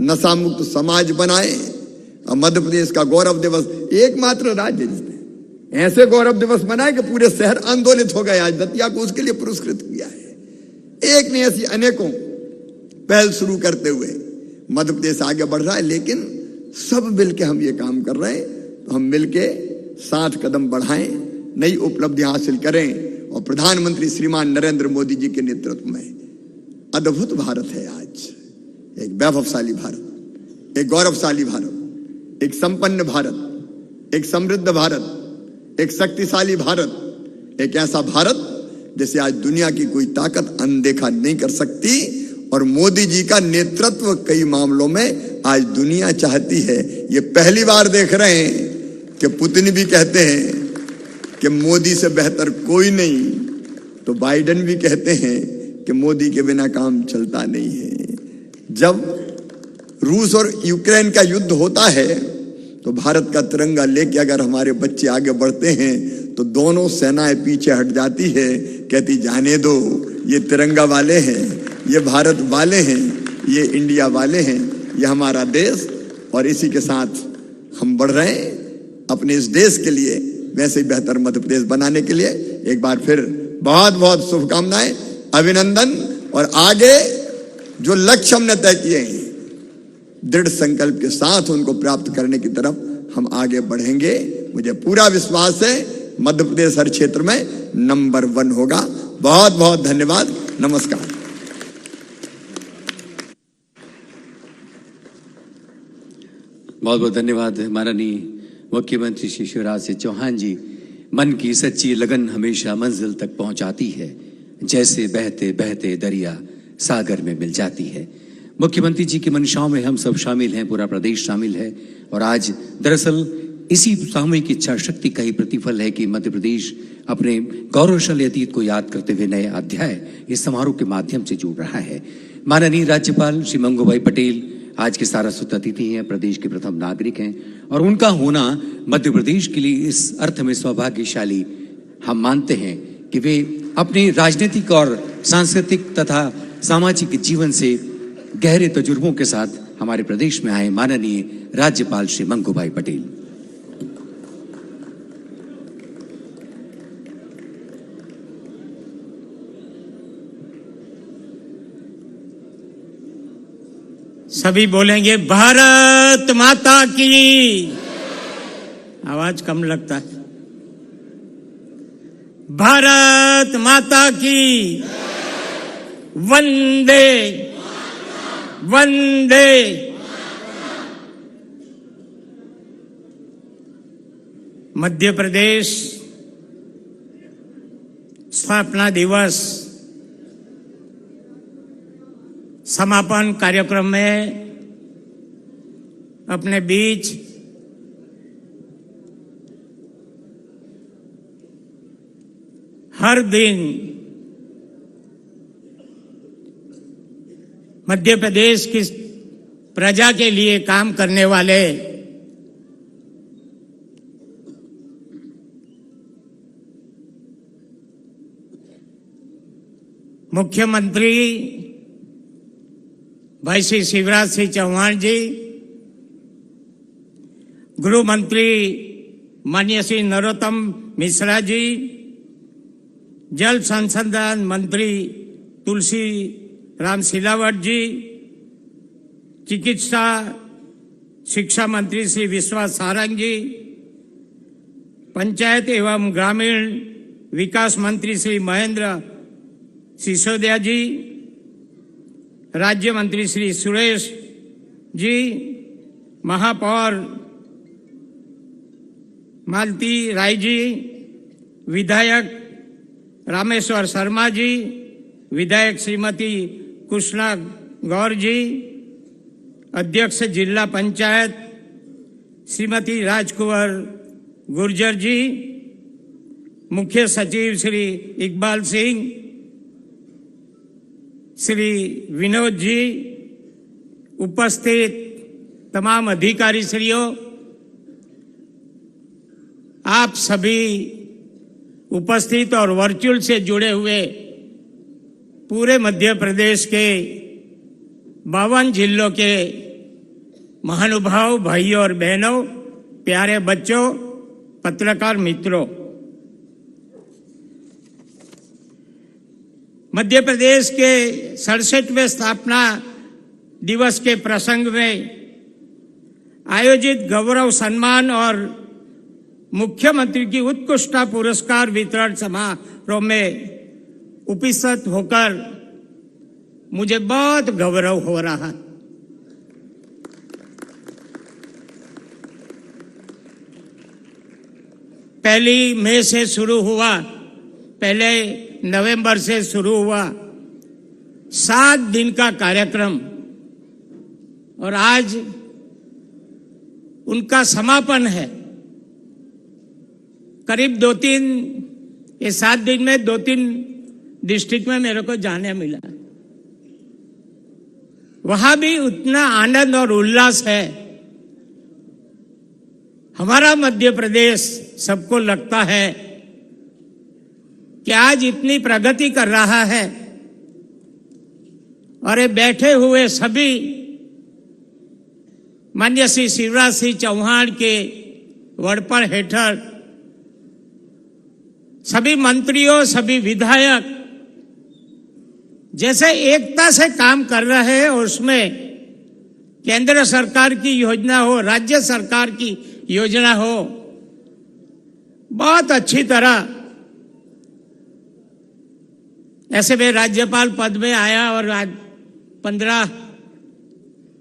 नशा मुक्त समाज बनाएं। और मध्य प्रदेश का गौरव दिवस एकमात्र राज्य जिसने ऐसे गौरव दिवस मनाए कि पूरे शहर आंदोलित हो गए। आज दतिया को उसके लिए पुरस्कृत किया है। एक ने ऐसी अनेकों पहल शुरू करते हुए मध्य प्रदेश आगे बढ़ रहा है। लेकिन सब मिलके हम ये काम कर रहे हैं, तो हम मिलके 7 कदम बढ़ाएं, नई उपलब्धियां हासिल करें। और प्रधानमंत्री श्रीमान नरेंद्र मोदी जी के नेतृत्व में अद्भुत भारत है आज, एक वैभवशाली भारत, एक गौरवशाली भारत, एक संपन्न भारत, एक समृद्ध भारत, एक शक्तिशाली भारत, एक ऐसा भारत जिसे आज दुनिया की कोई ताकत अनदेखा नहीं कर सकती। और मोदी जी का नेतृत्व कई मामलों में आज दुनिया चाहती है। ये पहली बार देख रहे हैं कि पुतिन भी कहते हैं कि मोदी से बेहतर कोई नहीं, तो बाइडेन भी कहते हैं कि मोदी के बिना काम चलता नहीं है। जब रूस और यूक्रेन का युद्ध होता है तो भारत का तिरंगा लेके अगर हमारे बच्चे आगे बढ़ते हैं तो दोनों सेनाएं पीछे हट जाती है, कहती जाने दो, ये तिरंगा वाले हैं, ये भारत वाले हैं, ये इंडिया वाले हैं, ये हमारा देश। और इसी के साथ हम बढ़ रहे हैं अपने इस देश के लिए, वैसे ही बेहतर मध्य प्रदेश बनाने के लिए। एक बार फिर बहुत बहुत शुभकामनाएं, अभिनंदन। और आगे जो लक्ष्य हमने तय किए हैं, दृढ़ संकल्प के साथ उनको प्राप्त करने की तरफ हम आगे बढ़ेंगे। मुझे पूरा विश्वास है मध्य प्रदेश हर क्षेत्र में नंबर 1 होगा। बहुत बहुत धन्यवाद, नमस्कार। बहुत बहुत धन्यवाद माननीय मुख्यमंत्री श्री शिवराज सिंह चौहान जी। मन की सच्ची लगन हमेशा मंजिल तक पहुंचाती है, जैसे बहते बहते दरिया सागर में मिल जाती है। मुख्यमंत्री जी की मंशाओं में हम सब शामिल हैं, पूरा प्रदेश शामिल है। और आज दरअसल इसी सामूहिक इच्छा शक्ति का ही प्रतिफल है कि मध्य प्रदेश अपने गौरवशाली अतीत को याद करते हुए नए अध्याय इस समारोह के माध्यम से जुड़ रहा है। माननीय राज्यपाल श्री मंगूभाई पटेल आज के सारस्वत अतिथि हैं, प्रदेश के प्रथम नागरिक हैं, और उनका होना मध्य प्रदेश के लिए इस अर्थ में सौभाग्यशाली हम मानते हैं कि वे अपने राजनीतिक और सांस्कृतिक तथा सामाजिक जीवन से गहरे तजुर्बों के साथ हमारे प्रदेश में आए माननीय राज्यपाल श्री मंगूभाई पटेल। सभी बोलेंगे भारत माता की। आवाज कम लगता है। भारत माता की। वंदे वंदे। मध्य प्रदेश स्थापना दिवस समापन कार्यक्रम में अपने बीच हर दिन मध्य प्रदेश की प्रजा के लिए काम करने वाले मुख्यमंत्री भाई श्री शिवराज सिंह चौहान जी, गृह मंत्री माननीय श्री नरोत्तम मिश्रा जी, जल संसाधन मंत्री तुलसी राम सिलावट जी, चिकित्सा शिक्षा मंत्री श्री विश्वास सारंग जी, पंचायत एवं ग्रामीण विकास मंत्री श्री महेंद्र सिसोदिया जी, राज्य मंत्री श्री सुरेश जी, महापौर मालती राय जी, विधायक रामेश्वर शर्मा जी, विधायक श्रीमती कृष्णा गौर जी, अध्यक्ष जिला पंचायत श्रीमती राजकुंवर गुर्जर जी, मुख्य सचिव श्री इकबाल सिंह, श्री विनोद जी, उपस्थित तमाम अधिकारी श्रीयों, आप सभी उपस्थित और वर्चुअल से जुड़े हुए पूरे मध्य प्रदेश के 52 जिलों के महानुभाव भाइयों और बहनों, प्यारे बच्चों, पत्रकार मित्रों, मध्य प्रदेश के 67वें स्थापना दिवस के प्रसंग में आयोजित गौरव सम्मान और मुख्यमंत्री की उत्कृष्टता पुरस्कार वितरण समारोह में उपस्थित होकर मुझे बहुत गौरव हो रहा। पहली मई से शुरू हुआ, पहले नवंबर से शुरू हुआ 7 दिन का कार्यक्रम और आज उनका समापन है। करीब 7 दिन में 2-3 डिस्ट्रिक्ट में मेरे को जाने मिला। वहां भी उतना आनंद और उल्लास है। हमारा मध्य प्रदेश सबको लगता है कि आज इतनी प्रगति कर रहा है और ये बैठे हुए सभी माननीय श्री शिवराज सिंह चौहान के वड़पड़ हेठल सभी मंत्रियों, सभी विधायक जैसे एकता से काम कर रहे हैं, उसमें केंद्र सरकार की योजना हो, राज्य सरकार की योजना हो, बहुत अच्छी तरह। ऐसे में राज्यपाल पद में आया और आज 15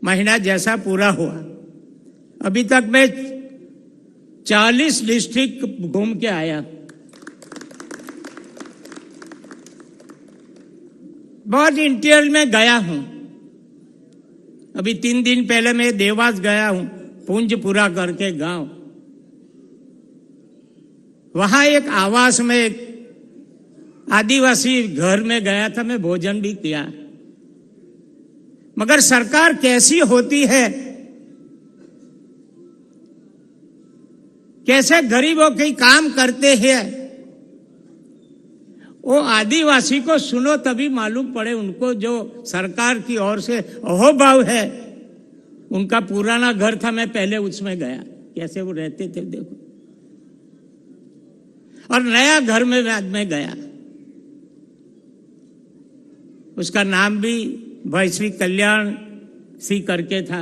महीना जैसा पूरा हुआ। अभी तक मैं 40 डिस्ट्रिक्ट घूम के आया। बहुत इंटीरियर में गया हूं। अभी 3 दिन पहले मैं देवास गया हूं, पुंजपुरा करके गांव। वहां एक आवास में एक आदिवासी घर में गया था, मैं भोजन भी किया। मगर सरकार कैसी होती है, कैसे गरीबों के काम करते हैं, वो आदिवासी को सुनो तभी मालूम पड़े उनको जो सरकार की ओर से अहोभाव है। उनका पुराना घर था, मैं पहले उसमें गया, कैसे वो रहते थे देखो। और नया घर में मैं गया, उसका नाम भी भाई श्री कल्याण सिंह करके था।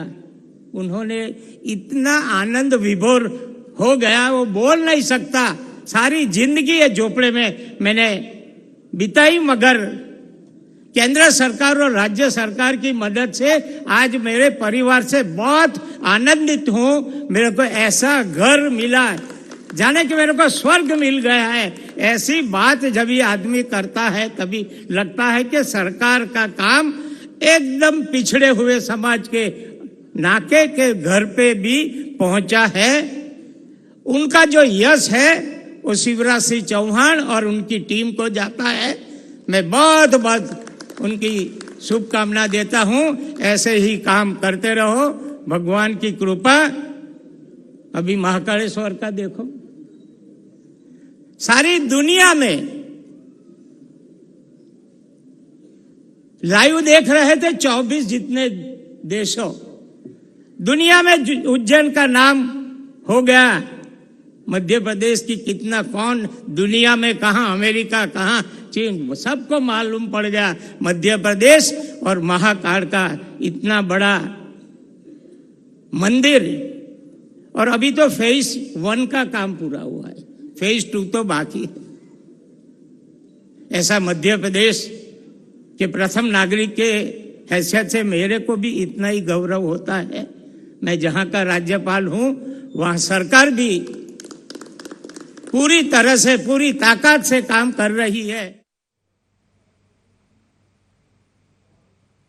उन्होंने इतना आनंद विभोर हो गया, वो बोल नहीं सकता। सारी जिंदगी ये झोपड़े में मैंने बिताई, मगर केंद्र सरकार और राज्य सरकार की मदद से आज मेरे परिवार से बहुत आनंदित हूं। मेरे को ऐसा घर मिला, जाने कि मेरे को स्वर्ग मिल गया है। ऐसी बात जब ये आदमी करता है तभी लगता है कि सरकार का काम एकदम पिछड़े हुए समाज के नाके के घर पे भी पहुंचा है। उनका जो यश है वो शिवराज सिंह चौहान और उनकी टीम को जाता है। मैं बहुत बहुत उनकी शुभकामना देता हूं। ऐसे ही काम करते रहो, भगवान की कृपा। अभी महाकालेश्वर का देखो, सारी दुनिया में लाइव देख रहे थे 24 जितने देशों। दुनिया में उज्जैन का नाम हो गया। मध्य प्रदेश की कितना, कौन दुनिया में कहां, अमेरिका कहां, चीन, सबको मालूम पड़ गया मध्य प्रदेश और महाकाल का इतना बड़ा मंदिर। और अभी तो फेज 1 का काम पूरा हुआ है, फेज 2 तो बाकी है। ऐसा मध्य प्रदेश के प्रथम नागरिक के हैसियत से मेरे को भी इतना ही गौरव होता है। मैं जहां का राज्यपाल हूं, वहां सरकार भी पूरी तरह से, पूरी ताकत से काम कर रही है।